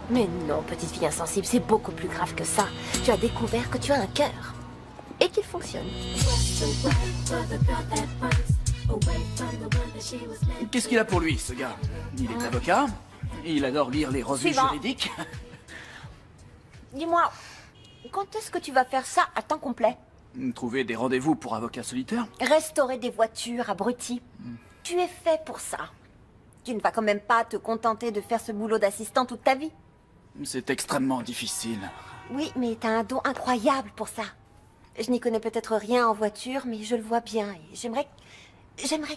Mais non, petite fille insensible, c'est beaucoup plus grave que ça. Tu as découvert que tu as un cœur. Et qu'il fonctionne. Qu'est-ce qu'il a pour lui, ce gars? Il est avocat, il adore lire les revues Suivant. juridiques. Dis-moi, quand est-ce que tu vas faire ça à temps complet? Trouver des rendez-vous pour avocats solitaires. Restaurer des voitures, abruti. Tu es fait pour ça. Tu ne vas quand même pas te contenter de faire ce boulot d'assistant toute ta vie. C'est extrêmement difficile. Oui, mais t'as un don incroyable pour ça. Je n'y connais peut-être rien en voiture, mais je le vois bien. Et j'aimerais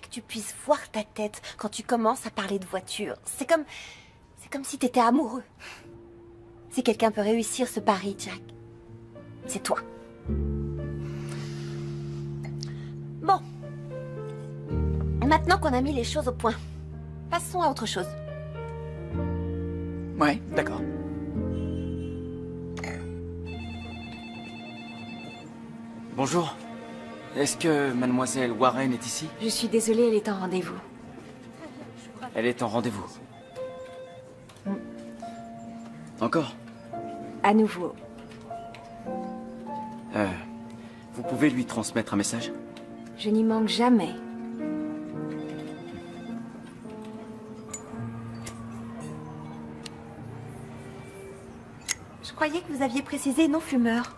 que tu puisses voir ta tête quand tu commences à parler de voiture. C'est comme si t'étais amoureux. Si quelqu'un peut réussir ce pari, Jack, c'est toi. Bon. Maintenant qu'on a mis les choses au point, passons à autre chose. Ouais, d'accord. Bonjour. Est-ce que mademoiselle Warren est ici? Je suis désolée, elle est en rendez-vous. Elle est en rendez-vous. Encore? À nouveau. Vous pouvez lui transmettre un message? Je n'y manque jamais. Je croyais que vous aviez précisé non-fumeur.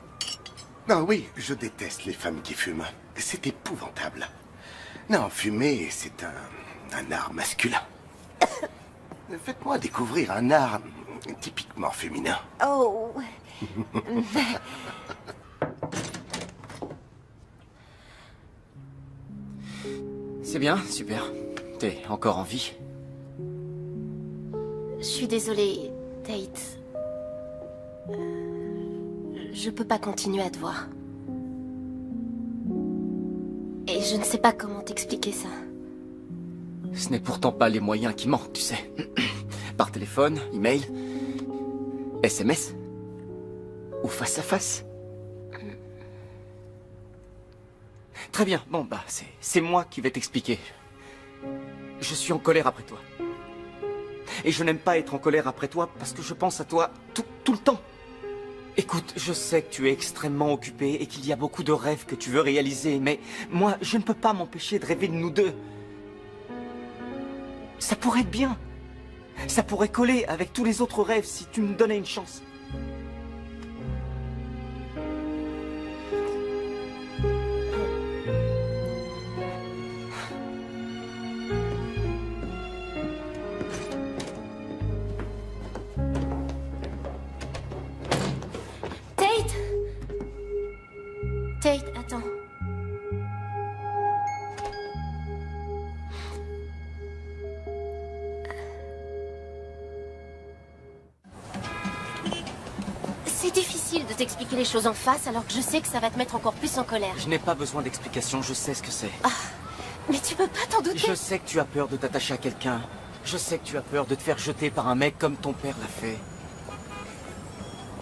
Non, oui, je déteste les femmes qui fument. C'est épouvantable. Non, fumer, c'est un art masculin. Faites-moi découvrir un art typiquement féminin. Oh. C'est bien, super. T'es encore en vie. Je suis désolée, Tate. Je peux pas continuer à te voir. Et je ne sais pas comment t'expliquer ça. Ce n'est pourtant pas les moyens qui manquent, tu sais. Par téléphone, email, SMS ou face à face. Très bien, bon bah c'est moi qui vais t'expliquer. Je suis en colère après toi. Et je n'aime pas être en colère après toi parce que je pense à toi tout le temps. Écoute, je sais que tu es extrêmement occupé et qu'il y a beaucoup de rêves que tu veux réaliser, mais moi, je ne peux pas m'empêcher de rêver de nous deux. Ça pourrait être bien. Ça pourrait coller avec tous les autres rêves si tu me donnais une chance. Tate, attends. C'est difficile de t'expliquer les choses en face alors que je sais que ça va te mettre encore plus en colère. Je n'ai pas besoin d'explication, je sais ce que c'est. Ah, mais tu peux pas t'en douter. Je sais que tu as peur de t'attacher à quelqu'un. Je sais que tu as peur de te faire jeter par un mec comme ton père l'a fait.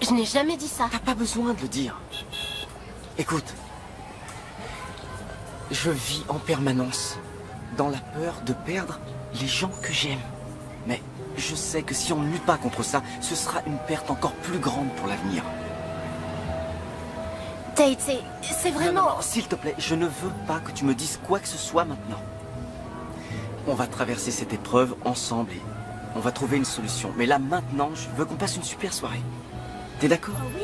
Je n'ai jamais dit ça. T'as pas besoin de le dire. Écoute. Je vis en permanence dans la peur de perdre les gens que j'aime. Mais je sais que si on ne lutte pas contre ça, ce sera une perte encore plus grande pour l'avenir. Tate, c'est vraiment... Non, s'il te plaît, je ne veux pas que tu me dises quoi que ce soit maintenant. On va traverser cette épreuve ensemble et on va trouver une solution. Mais là, maintenant, je veux qu'on passe une super soirée. T'es d'accord? Oui,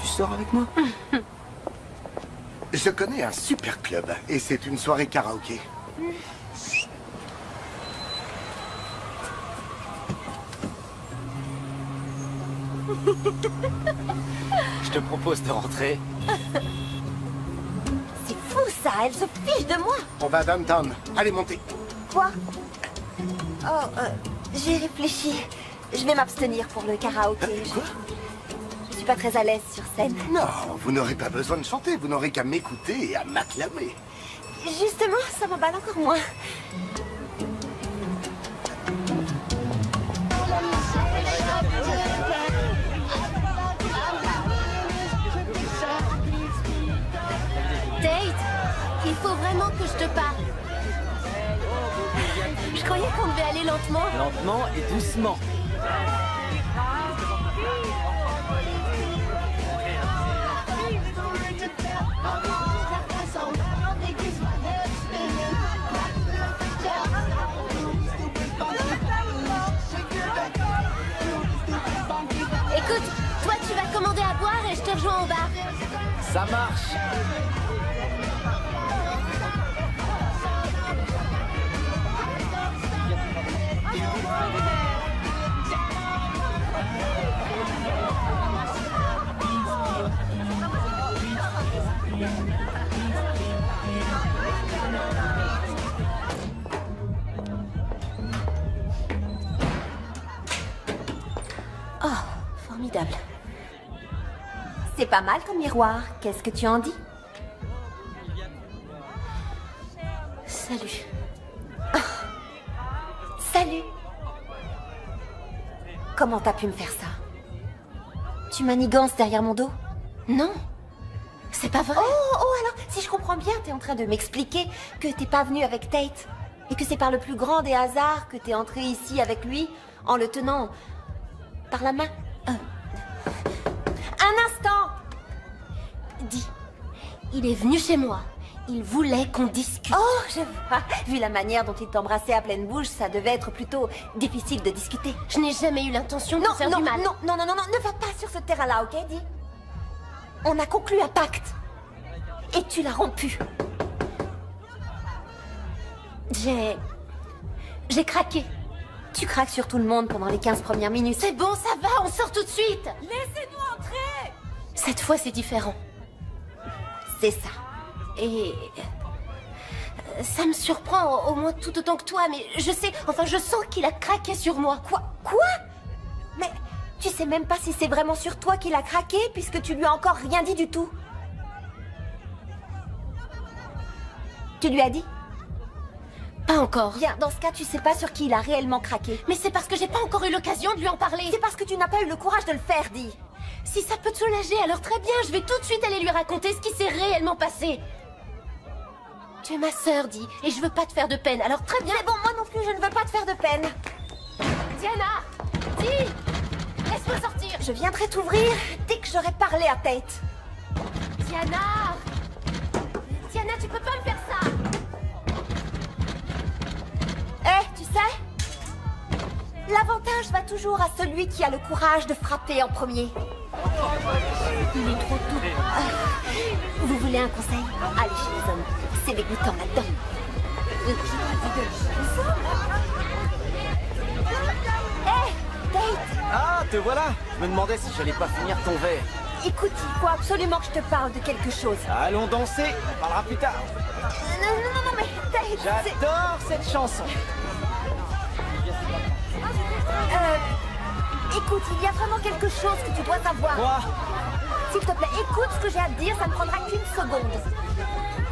Tu sors avec moi? Je connais un super club et c'est une soirée karaoké. Je te propose de rentrer. C'est fou ça, elle se fiche de moi. On va downtown. Allez, montez. Quoi? Oh, j'ai réfléchi. Je vais m'abstenir pour le karaoké. Quoi? Je suis pas très à l'aise sur scène. Non, vous n'aurez pas besoin de chanter. Vous n'aurez qu'à m'écouter et à m'acclamer. Justement, ça m'emballe encore moins. Tate, il faut vraiment que je te parle. Je croyais qu'on devait aller lentement. Lentement et doucement. Écoute, toi tu vas commander à boire et je te rejoins au bar. Ça marche. Oh, formidable. C'est pas mal comme miroir. Qu'est-ce que tu en dis? Salut. Salut. Comment t'as pu me faire ça? Tu manigances derrière mon dos? Non, c'est pas vrai. Oh, alors, si je comprends bien, t'es en train de m'expliquer que t'es pas venu avec Tate. Et que c'est par le plus grand des hasards que t'es entré ici avec lui, en le tenant par la main. Un instant! Dis, il est venu chez moi. Il voulait qu'on discute. Oh, je vois. Vu la manière dont il t'embrassait à pleine bouche, ça devait être plutôt difficile de discuter. Je n'ai jamais eu l'intention de faire du mal. Non, ne va pas sur ce terrain-là, ok, dis? On a conclu un pacte. Et tu l'as rompu. J'ai craqué. Tu craques sur tout le monde pendant les 15 premières minutes. C'est bon, ça va, on sort tout de suite. Laissez-nous entrer. Cette fois, c'est différent. C'est ça. Et... ça me surprend au moins tout autant que toi, mais je sais, enfin je sens qu'il a craqué sur moi. Quoi? Mais tu sais même pas si c'est vraiment sur toi qu'il a craqué, puisque tu lui as encore rien dit du tout. Tu lui as dit? Pas encore. Bien, dans ce cas, tu sais pas sur qui il a réellement craqué. Mais c'est parce que j'ai pas encore eu l'occasion de lui en parler. C'est parce que tu n'as pas eu le courage de le faire, dis. Si ça peut te soulager, alors très bien, je vais tout de suite aller lui raconter ce qui s'est réellement passé. Tu es ma sœur, Di, et je veux pas te faire de peine, alors très bien. C'est bon, moi non plus, je ne veux pas te faire de peine. Diana! Di! Laisse-moi sortir! Je viendrai t'ouvrir dès que j'aurai parlé à Tate. Diana! Diana, tu peux pas me faire ça! Tu sais, l'avantage va toujours à celui qui a le courage de frapper en premier. Il est trop tôt. Vous voulez un conseil? Allez chez les hommes, c'est dégoûtant là-dedans. Tate! Ah, te voilà. Je me demandais si j'allais pas finir ton verre. Écoute, il faut absolument que je te parle de quelque chose. Allons danser, on parlera plus tard. Non, mais Tate, J'adore cette chanson. écoute, il y a vraiment quelque chose que tu dois savoir. Quoi? S'il te plaît, écoute ce que j'ai à te dire, ça ne prendra qu'une seconde.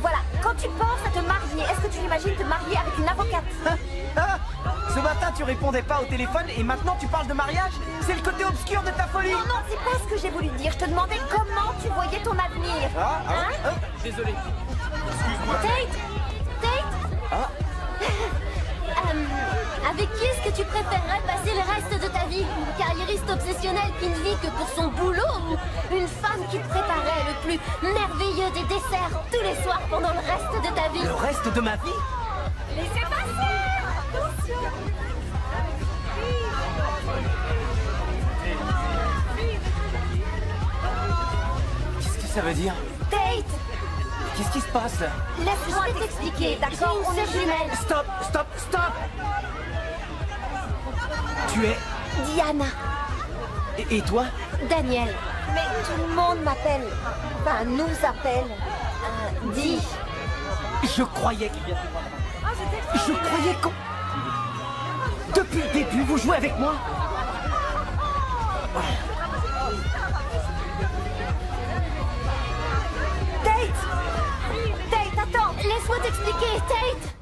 Voilà, quand tu penses à te marier, est-ce que tu imagines te marier avec une avocate? Ce matin, tu répondais pas au téléphone et maintenant tu parles de mariage? C'est le côté obscur de ta folie. Non, c'est pas ce que j'ai voulu dire. Je te demandais comment tu voyais ton avenir. Désolé. Tate! Avec qui est-ce que tu préférerais passer le reste de ta vie? Une carriériste obsessionnelle qui ne vit que pour son boulot? Ou une femme qui te préparait le plus merveilleux des desserts tous les soirs pendant le reste de ta vie? Le reste de ma vie? Laissez passer! Attention! Qu'est-ce que ça veut dire? Tate! Qu'est-ce qui se passe là? Laisse-moi Je vais t'expliquer, t'expliquer. d'accord? J'ai une On est sœur jumelles. Stop! Tu es... Diana. Et toi? Daniel. Mais tout le monde m'appelle. Enfin, nous appelle. Di. Je croyais qu'il y avait... Je croyais qu'on... Depuis le début, vous jouez avec moi? Tate, attends. Laisse-moi t'expliquer, Tate!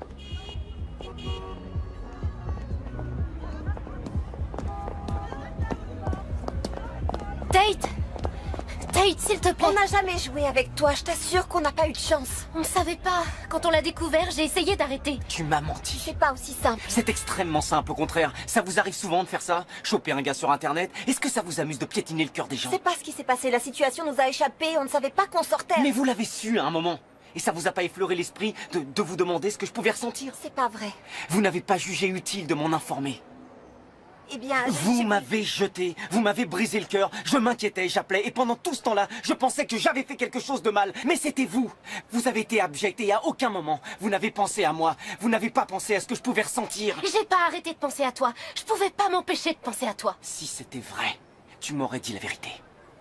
Tate, s'il te plaît. On n'a jamais joué avec toi, je t'assure qu'on n'a pas eu de chance. On ne savait pas. Quand on l'a découvert, j'ai essayé d'arrêter. Tu m'as menti. C'est pas aussi simple. C'est extrêmement simple, au contraire. Ça vous arrive souvent de faire ça? Choper un gars sur Internet? Est-ce que ça vous amuse de piétiner le cœur des gens? C'est pas ce qui s'est passé, la situation nous a échappé, on ne savait pas qu'on sortait. Mais vous l'avez su à un moment. Et ça vous a pas effleuré l'esprit de vous demander ce que je pouvais ressentir? C'est pas vrai. Vous n'avez pas jugé utile de m'en informer. Eh bien, Vous m'avez jeté, vous m'avez brisé le cœur, je m'inquiétais, j'appelais, et pendant tout ce temps-là, je pensais que j'avais fait quelque chose de mal. Mais c'était vous. Vous avez été abject et à aucun moment, vous n'avez pensé à moi. Vous n'avez pas pensé à ce que je pouvais ressentir. J'ai pas arrêté de penser à toi. Je pouvais pas m'empêcher de penser à toi. Si c'était vrai, tu m'aurais dit la vérité.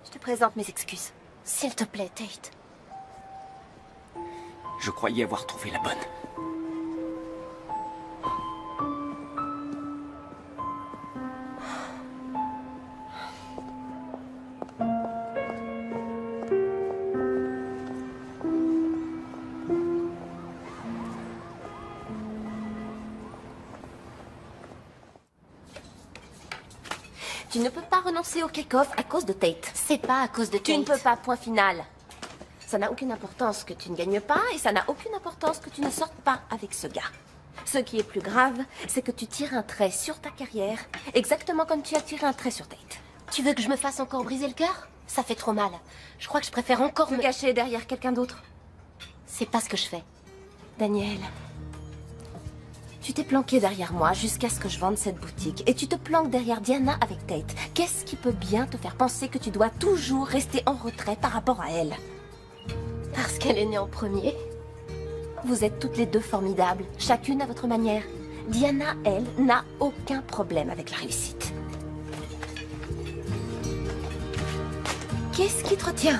Je te présente mes excuses. S'il te plaît, Tate. Je croyais avoir trouvé la bonne. Tu ne peux pas renoncer au kick-off à cause de Tate. C'est pas à cause de Tate. Tu ne peux pas, point final. Ça n'a aucune importance que tu ne gagnes pas et ça n'a aucune importance que tu ne sortes pas avec ce gars. Ce qui est plus grave, c'est que tu tires un trait sur ta carrière, exactement comme tu as tiré un trait sur Tate. Tu veux que je me fasse encore briser le cœur? Ça fait trop mal. Je crois que je préfère encore Me cacher derrière quelqu'un d'autre. C'est pas ce que je fais. Daniel, tu t'es planqué derrière moi jusqu'à ce que je vende cette boutique. Et tu te planques derrière Diana avec Tate. Qu'est-ce qui peut bien te faire penser que tu dois toujours rester en retrait par rapport à elle? Parce qu'elle est née en premier. Vous êtes toutes les deux formidables, chacune à votre manière. Diana, elle, n'a aucun problème avec la réussite. Qu'est-ce qui te retient?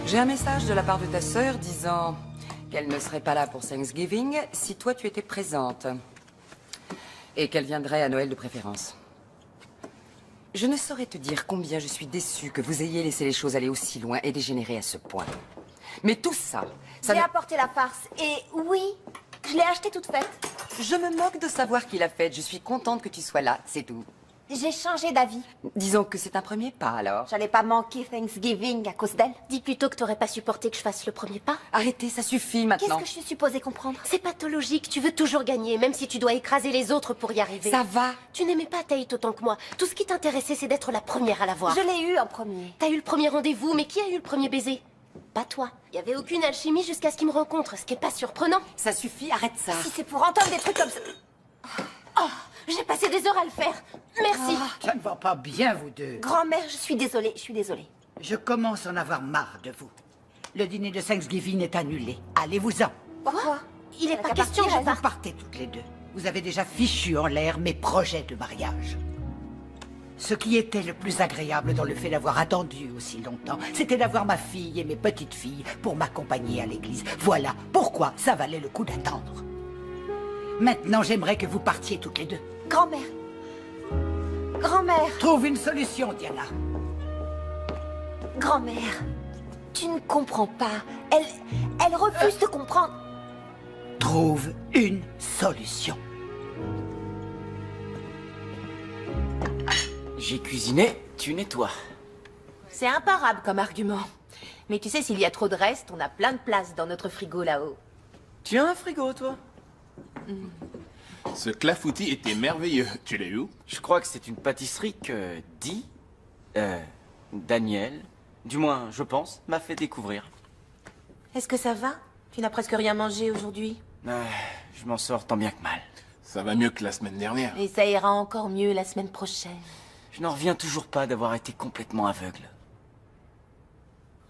J'ai un message de la part de ta sœur disant qu'elle ne serait pas là pour Thanksgiving si toi tu étais présente. Et qu'elle viendrait à Noël de préférence. Je ne saurais te dire combien je suis déçue que vous ayez laissé les choses aller aussi loin et dégénérer à ce point. Mais tout ça, ça J'ai ne... apporté la farce. Et oui, je l'ai achetée toute faite. Je me moque de savoir qui l'a faite. Je suis contente que tu sois là, c'est tout. J'ai changé d'avis. Disons que c'est un premier pas, alors. J'allais pas manquer Thanksgiving à cause d'elle. Dis plutôt que t'aurais pas supporté que je fasse le premier pas. Arrêtez, ça suffit maintenant. Qu'est-ce que je suis supposée comprendre? C'est pathologique, tu veux toujours gagner, même si tu dois écraser les autres pour y arriver. Ça va. Tu n'aimais pas Tate autant que moi. Tout ce qui t'intéressait, c'est d'être la première à la voir. Je l'ai eu en premier. T'as eu le premier rendez-vous, mais qui a eu le premier baiser? Pas toi. Il y avait aucune alchimie jusqu'à ce qu'ils me rencontrent, ce qui est pas surprenant. Ça suffit, arrête ça. Si c'est pour entendre des trucs comme ça... Oh, j'ai passé des heures à le faire. Merci. Ça ne va pas bien, vous deux. Grand-mère, je suis désolée, Je commence à en avoir marre de vous. Le dîner de Thanksgiving est annulé. Allez-vous-en. Pourquoi? Il est Elle pas a question, parti, je elle. pars. Vous partez toutes les deux. Vous avez déjà fichu en l'air mes projets de mariage. Ce qui était le plus agréable dans le fait d'avoir attendu aussi longtemps, c'était d'avoir ma fille et mes petites filles pour m'accompagner à l'église. Voilà pourquoi ça valait le coup d'attendre. Maintenant, j'aimerais que vous partiez toutes les deux. Grand-mère. Grand-mère. Trouve une solution, Diana. Grand-mère. Tu ne comprends pas. Elle refuse de comprendre. Trouve une solution. J'ai cuisiné, tu nettoies. C'est imparable comme argument. Mais tu sais, s'il y a trop de reste, on a plein de place dans notre frigo là-haut. Tu as un frigo, toi? Ce clafoutis était merveilleux. Tu l'as eu où? Je crois que c'est une pâtisserie que Daniel, du moins je pense, m'a fait découvrir. Est-ce que ça va? Tu n'as presque rien mangé aujourd'hui. Je m'en sors tant bien que mal. Ça va mieux que la semaine dernière. Et ça ira encore mieux la semaine prochaine. Je n'en reviens toujours pas d'avoir été complètement aveugle.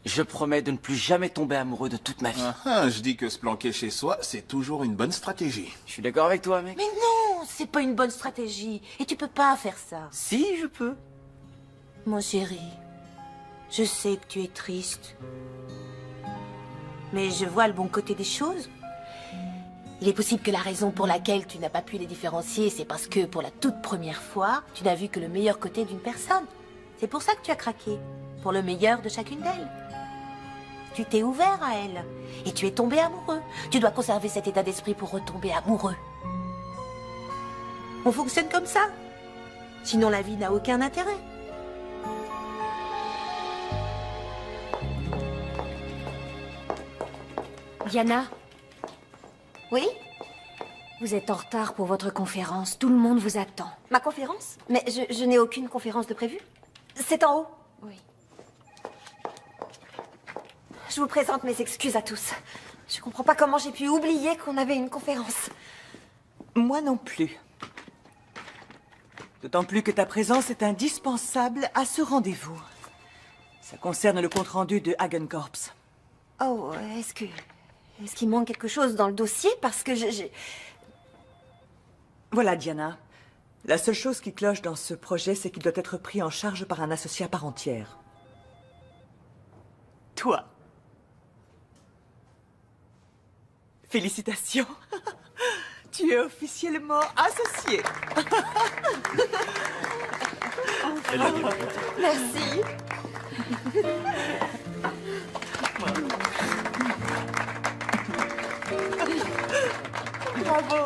Je promets de ne plus jamais tomber amoureux de toute ma vie. Je dis que se planquer chez soi, c'est toujours une bonne stratégie. Je suis d'accord avec toi, mec. Mais non, c'est pas une bonne stratégie. Et tu peux pas faire ça. Si, je peux. Mon chéri, je sais que tu es triste. Mais je vois le bon côté des choses. Il est possible que la raison pour laquelle tu n'as pas pu les différencier, c'est parce que, pour la toute première fois, tu n'as vu que le meilleur côté d'une personne. C'est pour ça que tu as craqué. Pour le meilleur de chacune d'elles. Tu t'es ouvert à elle. Et tu es tombé amoureux. Tu dois conserver cet état d'esprit pour retomber amoureux. On fonctionne comme ça. Sinon, la vie n'a aucun intérêt. Diana. Oui? Vous êtes en retard pour votre conférence. Tout le monde vous attend. Ma conférence? Mais je n'ai aucune conférence de prévue. C'est en haut? Oui. Je vous présente mes excuses à tous. Je comprends pas comment j'ai pu oublier qu'on avait une conférence. Moi non plus. D'autant plus que ta présence est indispensable à ce rendez-vous. Ça concerne le compte-rendu de Hagenkorps. Oh, est-ce qu'il manque quelque chose dans le dossier? Parce que Voilà, Diana. La seule chose qui cloche dans ce projet, c'est qu'il doit être pris en charge par un associé à part entière. Toi. Félicitations. Tu es officiellement associé. Merci. Bravo.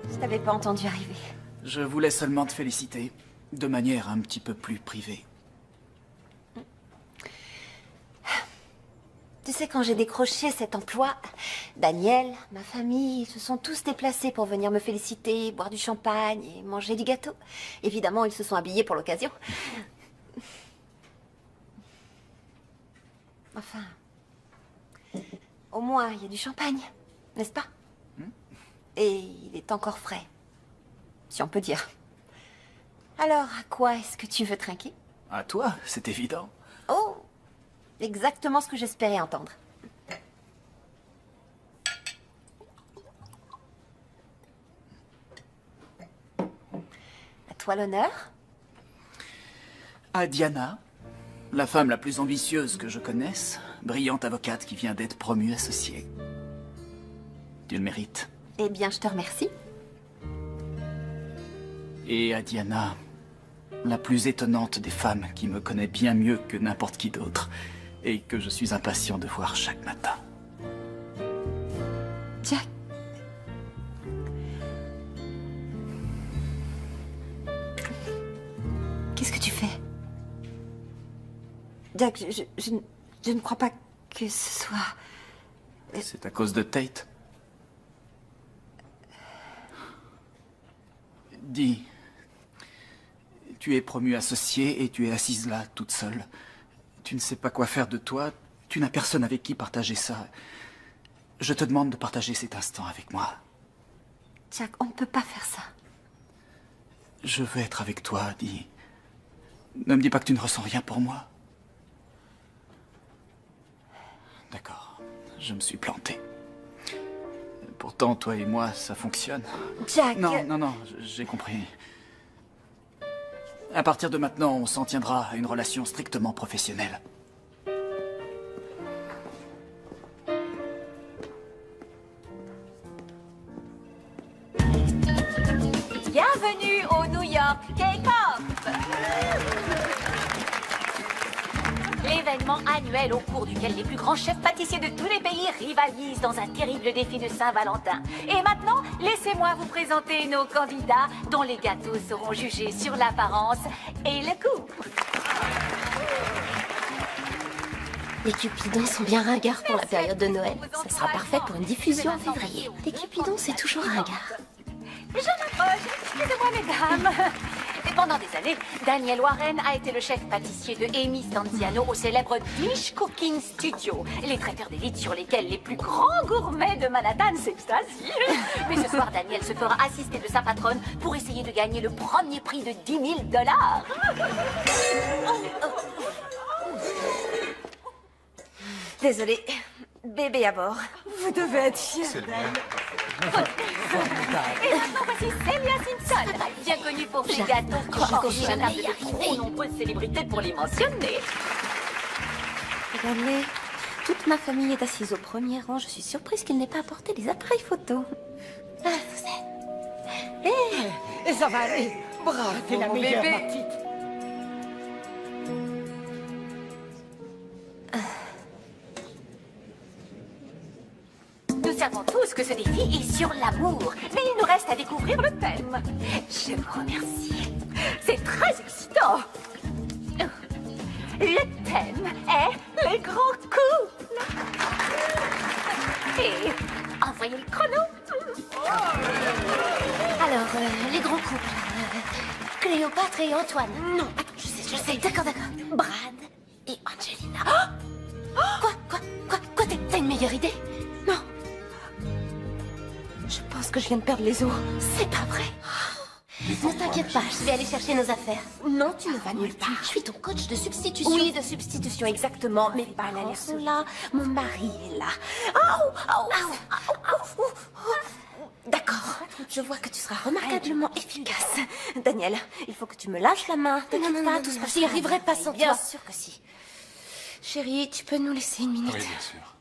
Je t'avais pas entendu arriver. Je voulais seulement te féliciter, de manière un petit peu plus privée. Tu sais, quand j'ai décroché cet emploi, Daniel, ma famille, ils se sont tous déplacés pour venir me féliciter, boire du champagne et manger du gâteau. Évidemment, ils se sont habillés pour l'occasion. Enfin, au moins, il y a du champagne, n'est-ce pas? Et il est encore frais, si on peut dire. Alors, à quoi est-ce que tu veux trinquer? À toi, c'est évident. Oh, exactement ce que j'espérais entendre. À toi l'honneur. À Diana, la femme la plus ambitieuse que je connaisse, brillante avocate qui vient d'être promue associée. Tu le mérites. Eh bien, je te remercie. Et à Diana, la plus étonnante des femmes qui me connaît bien mieux que n'importe qui d'autre et que je suis impatient de voir chaque matin. Jack. Qu'est-ce que tu fais? Jack, je ne crois pas que ce soit... C'est à cause de Tate. Dis, tu es promue associée et tu es assise là, toute seule. Tu ne sais pas quoi faire de toi, tu n'as personne avec qui partager ça. Je te demande de partager cet instant avec moi. Jack, on ne peut pas faire ça. Je veux être avec toi, dis. Ne me dis pas que tu ne ressens rien pour moi. D'accord, je me suis planté. Pourtant, toi et moi, ça fonctionne. Jack... Non, j'ai compris. À partir de maintenant, on s'en tiendra à une relation strictement professionnelle. Bienvenue au New York Cake-Off, l'événement annuel au cours duquel les plus grands chefs pâtissiers de tous les pays rivalisent dans un terrible défi de Saint-Valentin. Et maintenant, laissez-moi vous présenter nos candidats dont les gâteaux seront jugés sur l'apparence et le goût. Les cupidons sont bien ringards pour la période de Noël. Ça sera parfait pour une diffusion en février. Les cupidons, c'est toujours ringard. Je m'approche, excusez-moi mesdames. Et pendant des années, Daniel Warren a été le chef pâtissier de Amy Stanziano au célèbre Dish Cooking Studio, les traiteurs d'élite sur lesquels les plus grands gourmets de Manhattan s'extasient. Mais ce soir, Daniel se fera assister de sa patronne pour essayer de gagner le premier prix de $10 000. Désolée, bébé à bord. Vous devez être fiers d'elle. Et maintenant, voici Celia Simpson, bien connue pour ses gâteaux qui convient à la table de trop nombreuses célébrités pour les mentionner. Regardez, toute ma famille est assise au premier rang. Je suis surprise qu'il n'ait pas apporté les appareils photo. Ah, vous êtes... Et ça va aller. Bravo, t'es la meilleure, bébé. ma petite. Nous savons tous que ce défi est sur l'amour, mais il nous reste à découvrir le thème. Je vous remercie. C'est très excitant. Le thème est les grands couples. Et envoyez le chrono. Alors, les grands couples. Cléopâtre et Antoine. Non, attends, je sais. D'accord. Brad et Angelina. Quoi, t'as une meilleure idée? Non. Je pense que je viens de perdre les os. C'est pas vrai. Ne t'inquiète pas, je vais aller chercher nos affaires. Non, tu ne vas nulle part. Je suis ton coach de substitution. Oui, de substitution, exactement. Mes parents sont là, mon mari est là. D'accord, je vois que tu seras remarquablement efficace. Daniel, il faut que tu me lâches la main. T'inquiète pas, tout se passe. J'y arriverai pas sans Bien toi. sûr que si. Chérie, tu peux nous laisser une minute? Oui, bien sûr.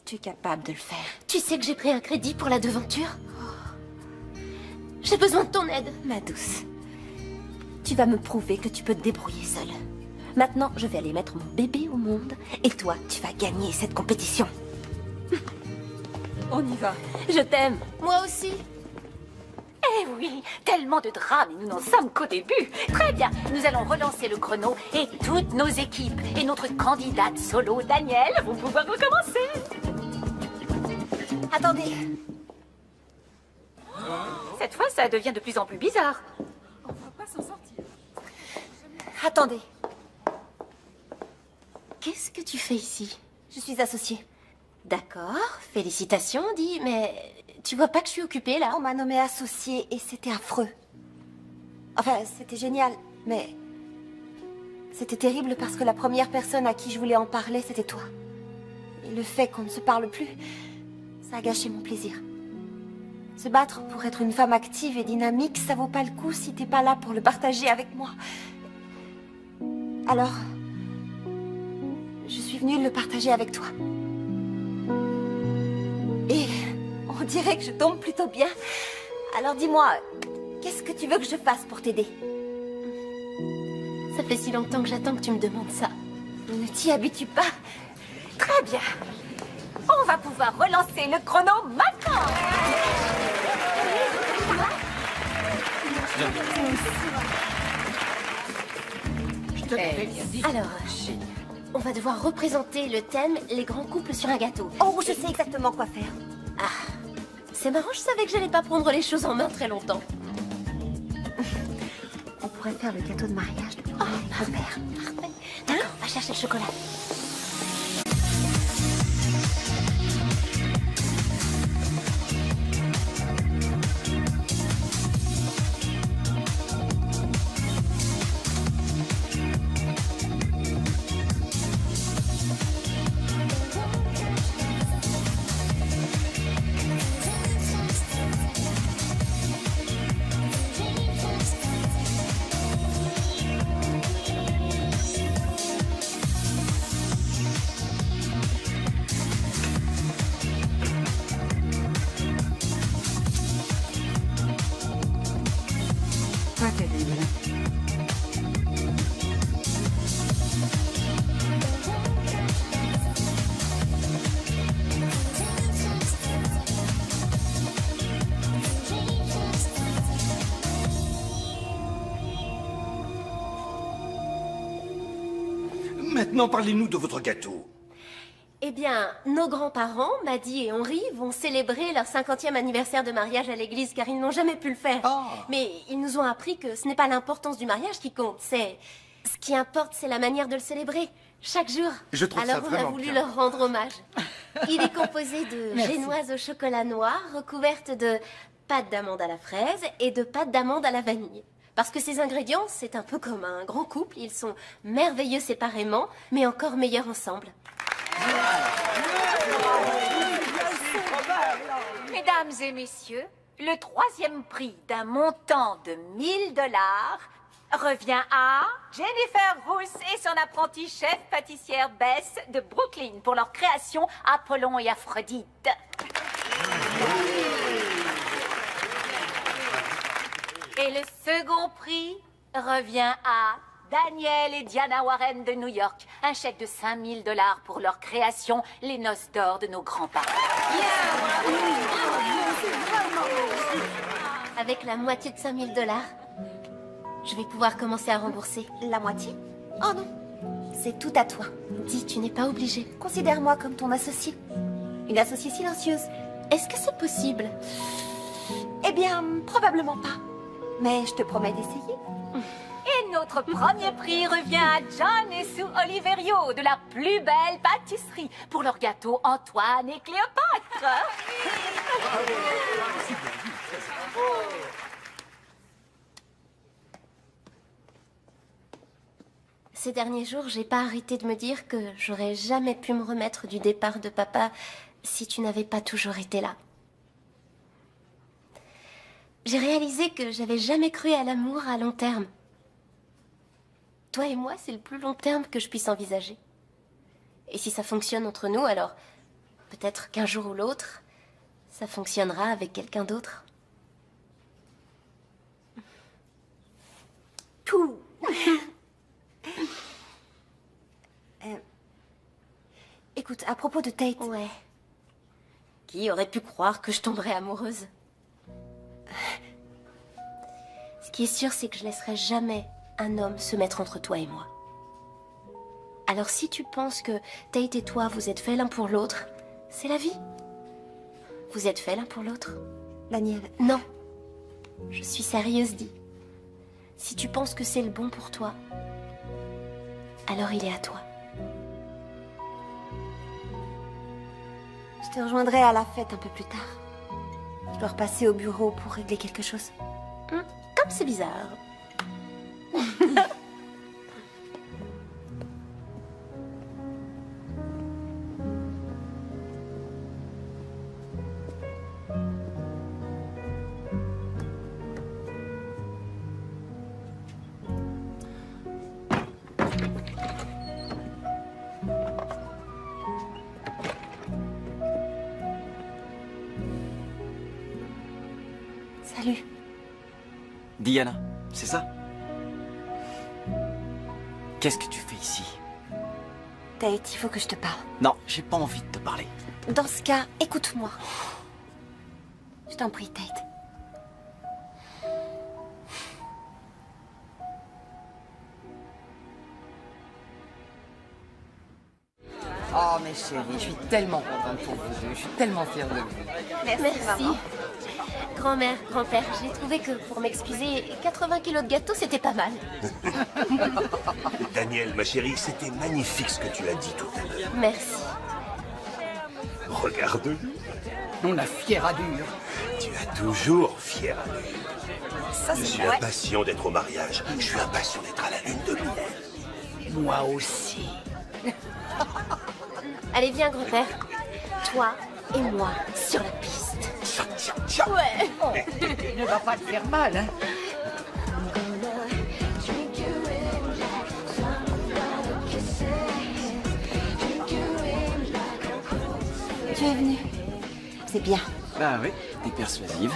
Tu es capable de le faire. Tu sais que j'ai pris un crédit pour la devanture? J'ai besoin de ton aide. Ma douce, tu vas me prouver que tu peux te débrouiller seule. Maintenant, je vais aller mettre mon bébé au monde. Et toi, tu vas gagner cette compétition. On y va. Je t'aime. Moi aussi. Eh oui, tellement de drames et nous n'en sommes qu'au début. Très bien, nous allons relancer le chrono et toutes nos équipes et notre candidate solo, Daniel, vont pouvoir recommencer. Attendez. Cette fois, ça devient de plus en plus bizarre. Attendez. Qu'est-ce que tu fais ici? Je suis associée. D'accord, félicitations, dis, mais tu vois pas que je suis occupée là? On m'a nommée associée et c'était affreux. Enfin, c'était génial, mais... C'était terrible parce que la première personne à qui je voulais en parler, c'était toi. Et le fait qu'on ne se parle plus, ça a gâché mon plaisir. Se battre pour être une femme active et dynamique, ça vaut pas le coup si t'es pas là pour le partager avec moi. Alors, je suis venue le partager avec toi. Et on dirait que je tombe plutôt bien. Alors dis-moi, qu'est-ce que tu veux que je fasse pour t'aider? Ça fait si longtemps que j'attends que tu me demandes ça. Ne t'y habitue pas. Très bien. On va pouvoir relancer le chrono maintenant. Alors, on va devoir représenter le thème « Les grands couples sur un gâteau ». Oh, je sais exactement quoi faire. Ah, c'est marrant, je savais que j'allais pas prendre les choses en main très longtemps. On pourrait faire le gâteau de mariage de mon père. Parfait. D'accord, on va chercher le chocolat. Pas terrible. Maintenant, parlez-nous de votre gâteau. Eh bien, nos grands-parents, Maddy et Henri, vont célébrer leur 50e anniversaire de mariage à l'église car ils n'ont jamais pu le faire. Mais ils nous ont appris que ce n'est pas l'importance du mariage qui compte, c'est... Ce qui importe, c'est la manière de le célébrer, chaque jour. Je trouve ça Alors on a vraiment voulu bien. leur rendre hommage. Il est composé de Merci. génoises au chocolat noir, recouvertes de pâte d'amande à la fraise et de pâte d'amande à la vanille. Parce que ces ingrédients, c'est un peu comme un grand couple, ils sont merveilleux séparément, mais encore meilleurs ensemble. Mesdames et messieurs, le troisième prix d'un montant de 1 000 $ revient à Jennifer Rousse et son apprenti chef pâtissière Bess de Brooklyn pour leur création Apollon et Aphrodite. Et le second prix revient à Daniel et Diana Warren de New York. Un chèque de 5 000 $ pour leur création Les Noces d'or de nos grands-parents. Avec la moitié de 5 000 $, je vais pouvoir commencer à rembourser. La moitié? Oh non, c'est tout à toi. Dis, tu n'es pas obligée. Considère-moi comme ton associée. Une associée silencieuse. Est-ce que c'est possible? Eh bien, probablement pas. Mais je te promets d'essayer. Et notre premier prix revient à John et Sue Oliverio de la plus belle pâtisserie pour leur gâteau Antoine et Cléopâtre. Ces derniers jours, j'ai pas arrêté de me dire que j'aurais jamais pu me remettre du départ de papa si tu n'avais pas toujours été là. J'ai réalisé que j'avais jamais cru à l'amour à long terme. Toi et moi, c'est le plus long terme que je puisse envisager. Et si ça fonctionne entre nous, alors peut-être qu'un jour ou l'autre, ça fonctionnera avec quelqu'un d'autre. Tout. Écoute, à propos de Tate... Ouais. Qui aurait pu croire que je tomberais amoureuse? Ce qui est sûr, c'est que je laisserai jamais un homme se mettre entre toi et moi. Alors si tu penses que Tate et toi, vous êtes faits l'un pour l'autre, c'est la vie. Vous êtes faits l'un pour l'autre. Daniel... Non. Je suis sérieuse, dis. Si tu penses que c'est le bon pour toi, alors il est à toi. Je te rejoindrai à la fête un peu plus tard. Je dois repasser au bureau pour régler quelque chose. Comme c'est bizarre. Diana, c'est ça? Qu'est-ce que tu fais ici? Tate, il faut que je te parle. Non, j'ai pas envie de te parler. Dans ce cas, écoute-moi. Je t'en prie, Tate. Oh, mes chéris, je suis tellement contente pour vous deux. Je suis tellement fière de vous. Merci. Grand-mère, grand-père, j'ai trouvé que pour m'excuser, 80 kilos de gâteau, c'était pas mal. Daniel, ma chérie, c'était magnifique ce que tu as dit tout à l'heure. Merci. Regarde-nous. On a fier à dur. Tu as toujours fier à lui. Ça, Je suis impatient d'être au mariage. Je suis impatient d'être à la lune de miel. Moi aussi. Allez, viens, grand-père. Toi et moi, sur la piste. Ouais. Oh, ne va pas te faire mal, hein. Tu es venu. C'est bien. Bah oui, t'es persuasive.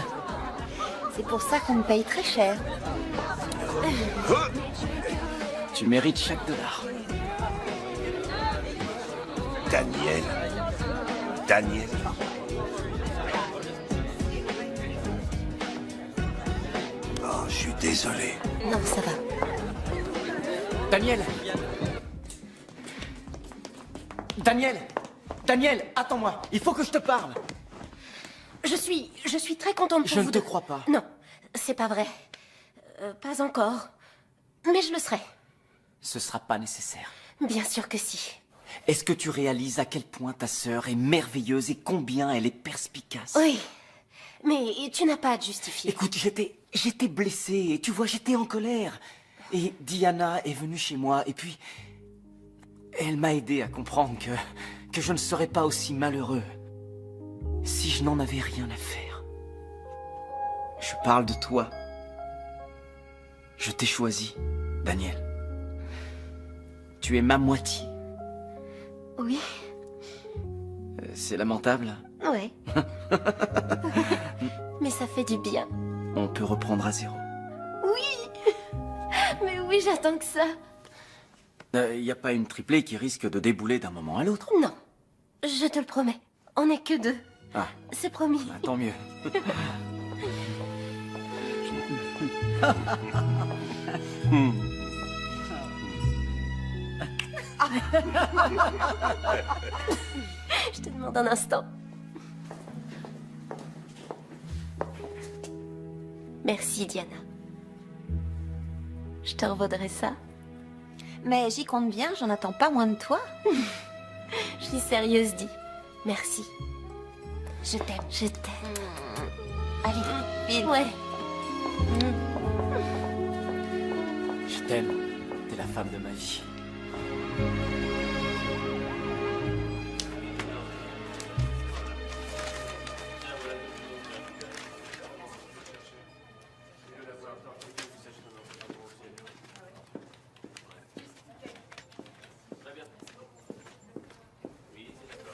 C'est pour ça qu'on me paye très cher. Tu mérites chaque dollar. Daniel. Daniel. Oh, je suis désolé. Non, ça va. Daniel! Daniel! Daniel, attends-moi, il faut que je te parle. Je suis très contente pour Je vous ne te deux. crois pas. Non, c'est pas vrai. Pas encore. Mais je le serai. Ce sera pas nécessaire. Bien sûr que si. Est-ce que tu réalises à quel point ta sœur est merveilleuse et combien elle est perspicace? Oui. Mais tu n'as pas à te justifier. Écoute, j'étais blessé, et tu vois, j'étais en colère. Et Diana est venue chez moi, et puis... elle m'a aidé à comprendre que je ne serais pas aussi malheureux si je n'en avais rien à faire. Je parle de toi. Je t'ai choisi, Daniel. Tu es ma moitié. Oui. C'est lamentable. Ouais. Mais ça fait du bien. On peut reprendre à zéro. Oui. Mais oui, j'attends que ça. Il n'y a pas une triplée qui risque de débouler d'un moment à l'autre. Non. Je te le promets. On n'est que deux. Ah. C'est promis. Bah, tant mieux. Je te demande un instant. Merci, Diana. Je te revaudrai ça. Mais j'y compte bien, j'en attends pas moins de toi. Je suis sérieuse, dis. Merci. Je t'aime. Je t'aime. Allez, file. Ouais. Je t'aime. T'es la femme de ma vie.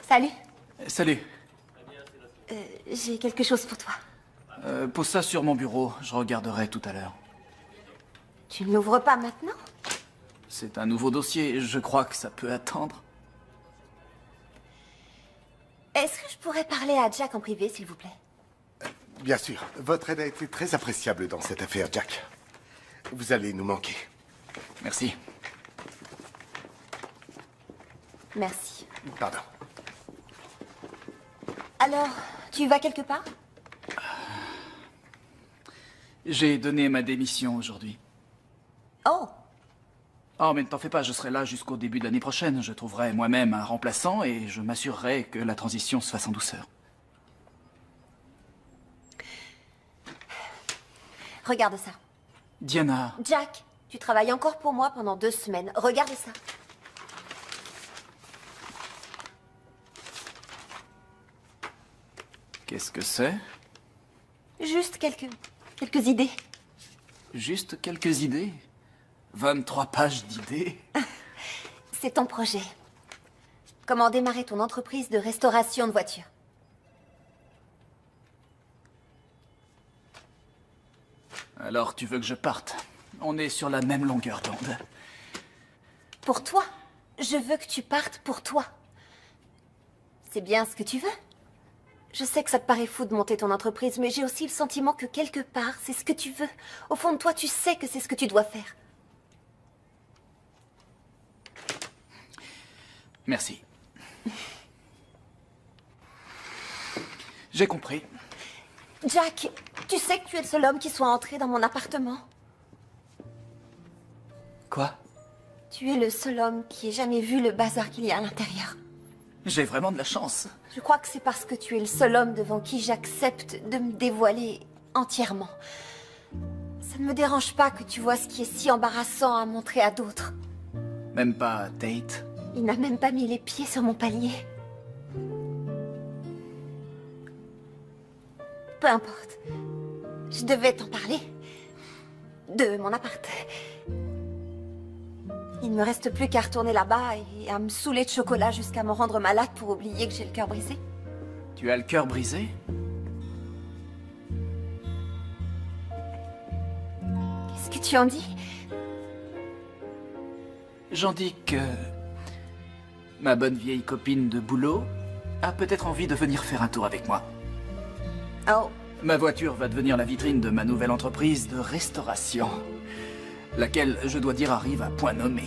Salut. Salut. J'ai quelque chose pour toi. Pose ça sur mon bureau, je regarderai tout à l'heure. Tu ne l'ouvres pas maintenant? C'est un nouveau dossier, je crois que ça peut attendre. Est-ce que je pourrais parler à Jack en privé, s'il vous plaît? Bien sûr, votre aide a été très appréciable dans cette affaire, Jack. Vous allez nous manquer. Merci. Merci. Pardon. Alors, tu vas quelque part? J'ai donné ma démission aujourd'hui. Oh, Oh, mais ne t'en fais pas, je serai là jusqu'au début de l'année prochaine. Je trouverai moi-même un remplaçant et je m'assurerai que la transition se fasse en douceur. regarde ça. Diana, Jack, tu travailles encore pour moi pendant 2 semaines. Regarde ça. qu'est-ce que c'est? Juste quelques idées. Juste quelques idées? 23 pages d'idées? C'est ton projet. Comment démarrer ton entreprise de restauration de voitures. Alors tu veux que je parte? On est sur la même longueur d'onde. Pour toi. Je veux que tu partes pour toi. C'est bien ce que tu veux. Je sais que ça te paraît fou de monter ton entreprise, mais j'ai aussi le sentiment que quelque part, c'est ce que tu veux. Au fond de toi, tu sais que c'est ce que tu dois faire. Merci. J'ai compris. Jack, tu sais que tu es le seul homme qui soit entré dans mon appartement. Quoi? Tu es le seul homme qui ait jamais vu le bazar qu'il y a à l'intérieur. J'ai vraiment de la chance. Je crois que c'est parce que tu es le seul homme devant qui j'accepte de me dévoiler entièrement. Ça ne me dérange pas que tu vois ce qui est si embarrassant à montrer à d'autres. Même pas Tate. Il n'a même pas mis les pieds sur mon palier. Peu importe. Je devais t'en parler. De mon appart. Il ne me reste plus qu'à retourner là-bas et à me saouler de chocolat jusqu'à me rendre malade pour oublier que j'ai le cœur brisé. Tu as le cœur brisé? Qu'est-ce que tu en dis? J'en dis que ma bonne vieille copine de boulot a peut-être envie de venir faire un tour avec moi. Oh. Ma voiture va devenir la vitrine de ma nouvelle entreprise de restauration. Laquelle, je dois dire, arrive à point nommé.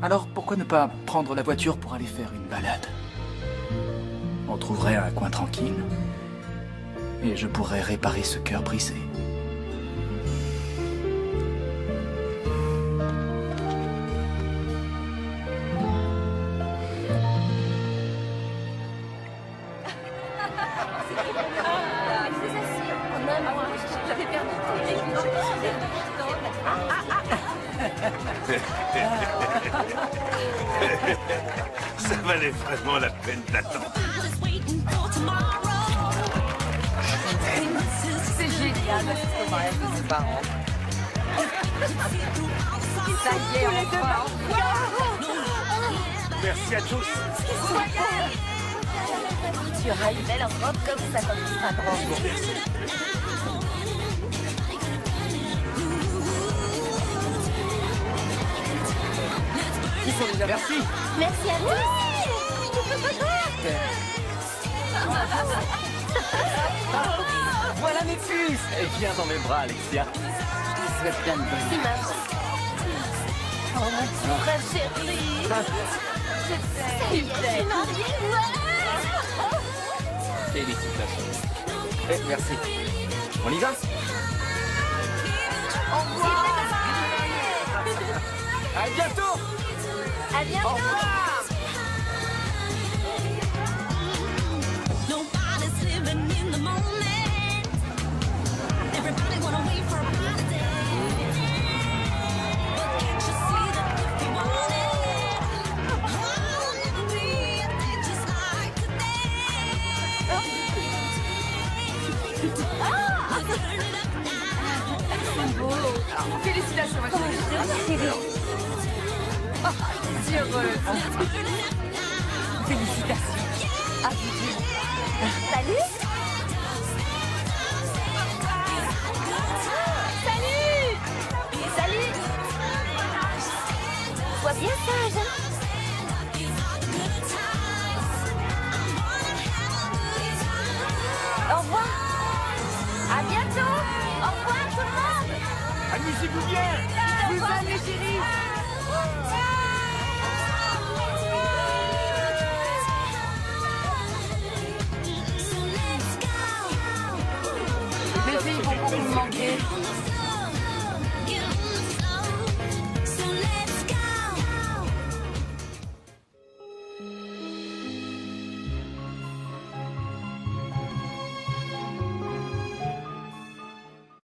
Alors, pourquoi ne pas prendre la voiture pour aller faire une balade? On trouverait un coin tranquille. Et je pourrais réparer ce cœur brisé. Ça valait vraiment la peine d'attendre. C'est génial d'assister au mariage de ses parents. Ça y est, enfin. Merci à tous. Tu auras une belle robe comme ça quand tu seras grand. Merci. Merci à tous. Voilà mes puces. Et viens dans mes bras, Alexia. Je te souhaite plein de bonnes. C'est ma Oh, mon petit frère chéri. Je t'aime. Félicitations. Eh, merci. On y va? Au revoir. À bientôt. À bientôt. Au revoir. Félicitations, ma chérie. Oh, si heureuse. Félicitations. À vous. Salut. Salut. Salut. Sois bien sage. Au revoir. À bientôt. Au revoir tout le monde. Amusez-vous bien. Je vous aime les chéris. Les filles vont beaucoup me manquer.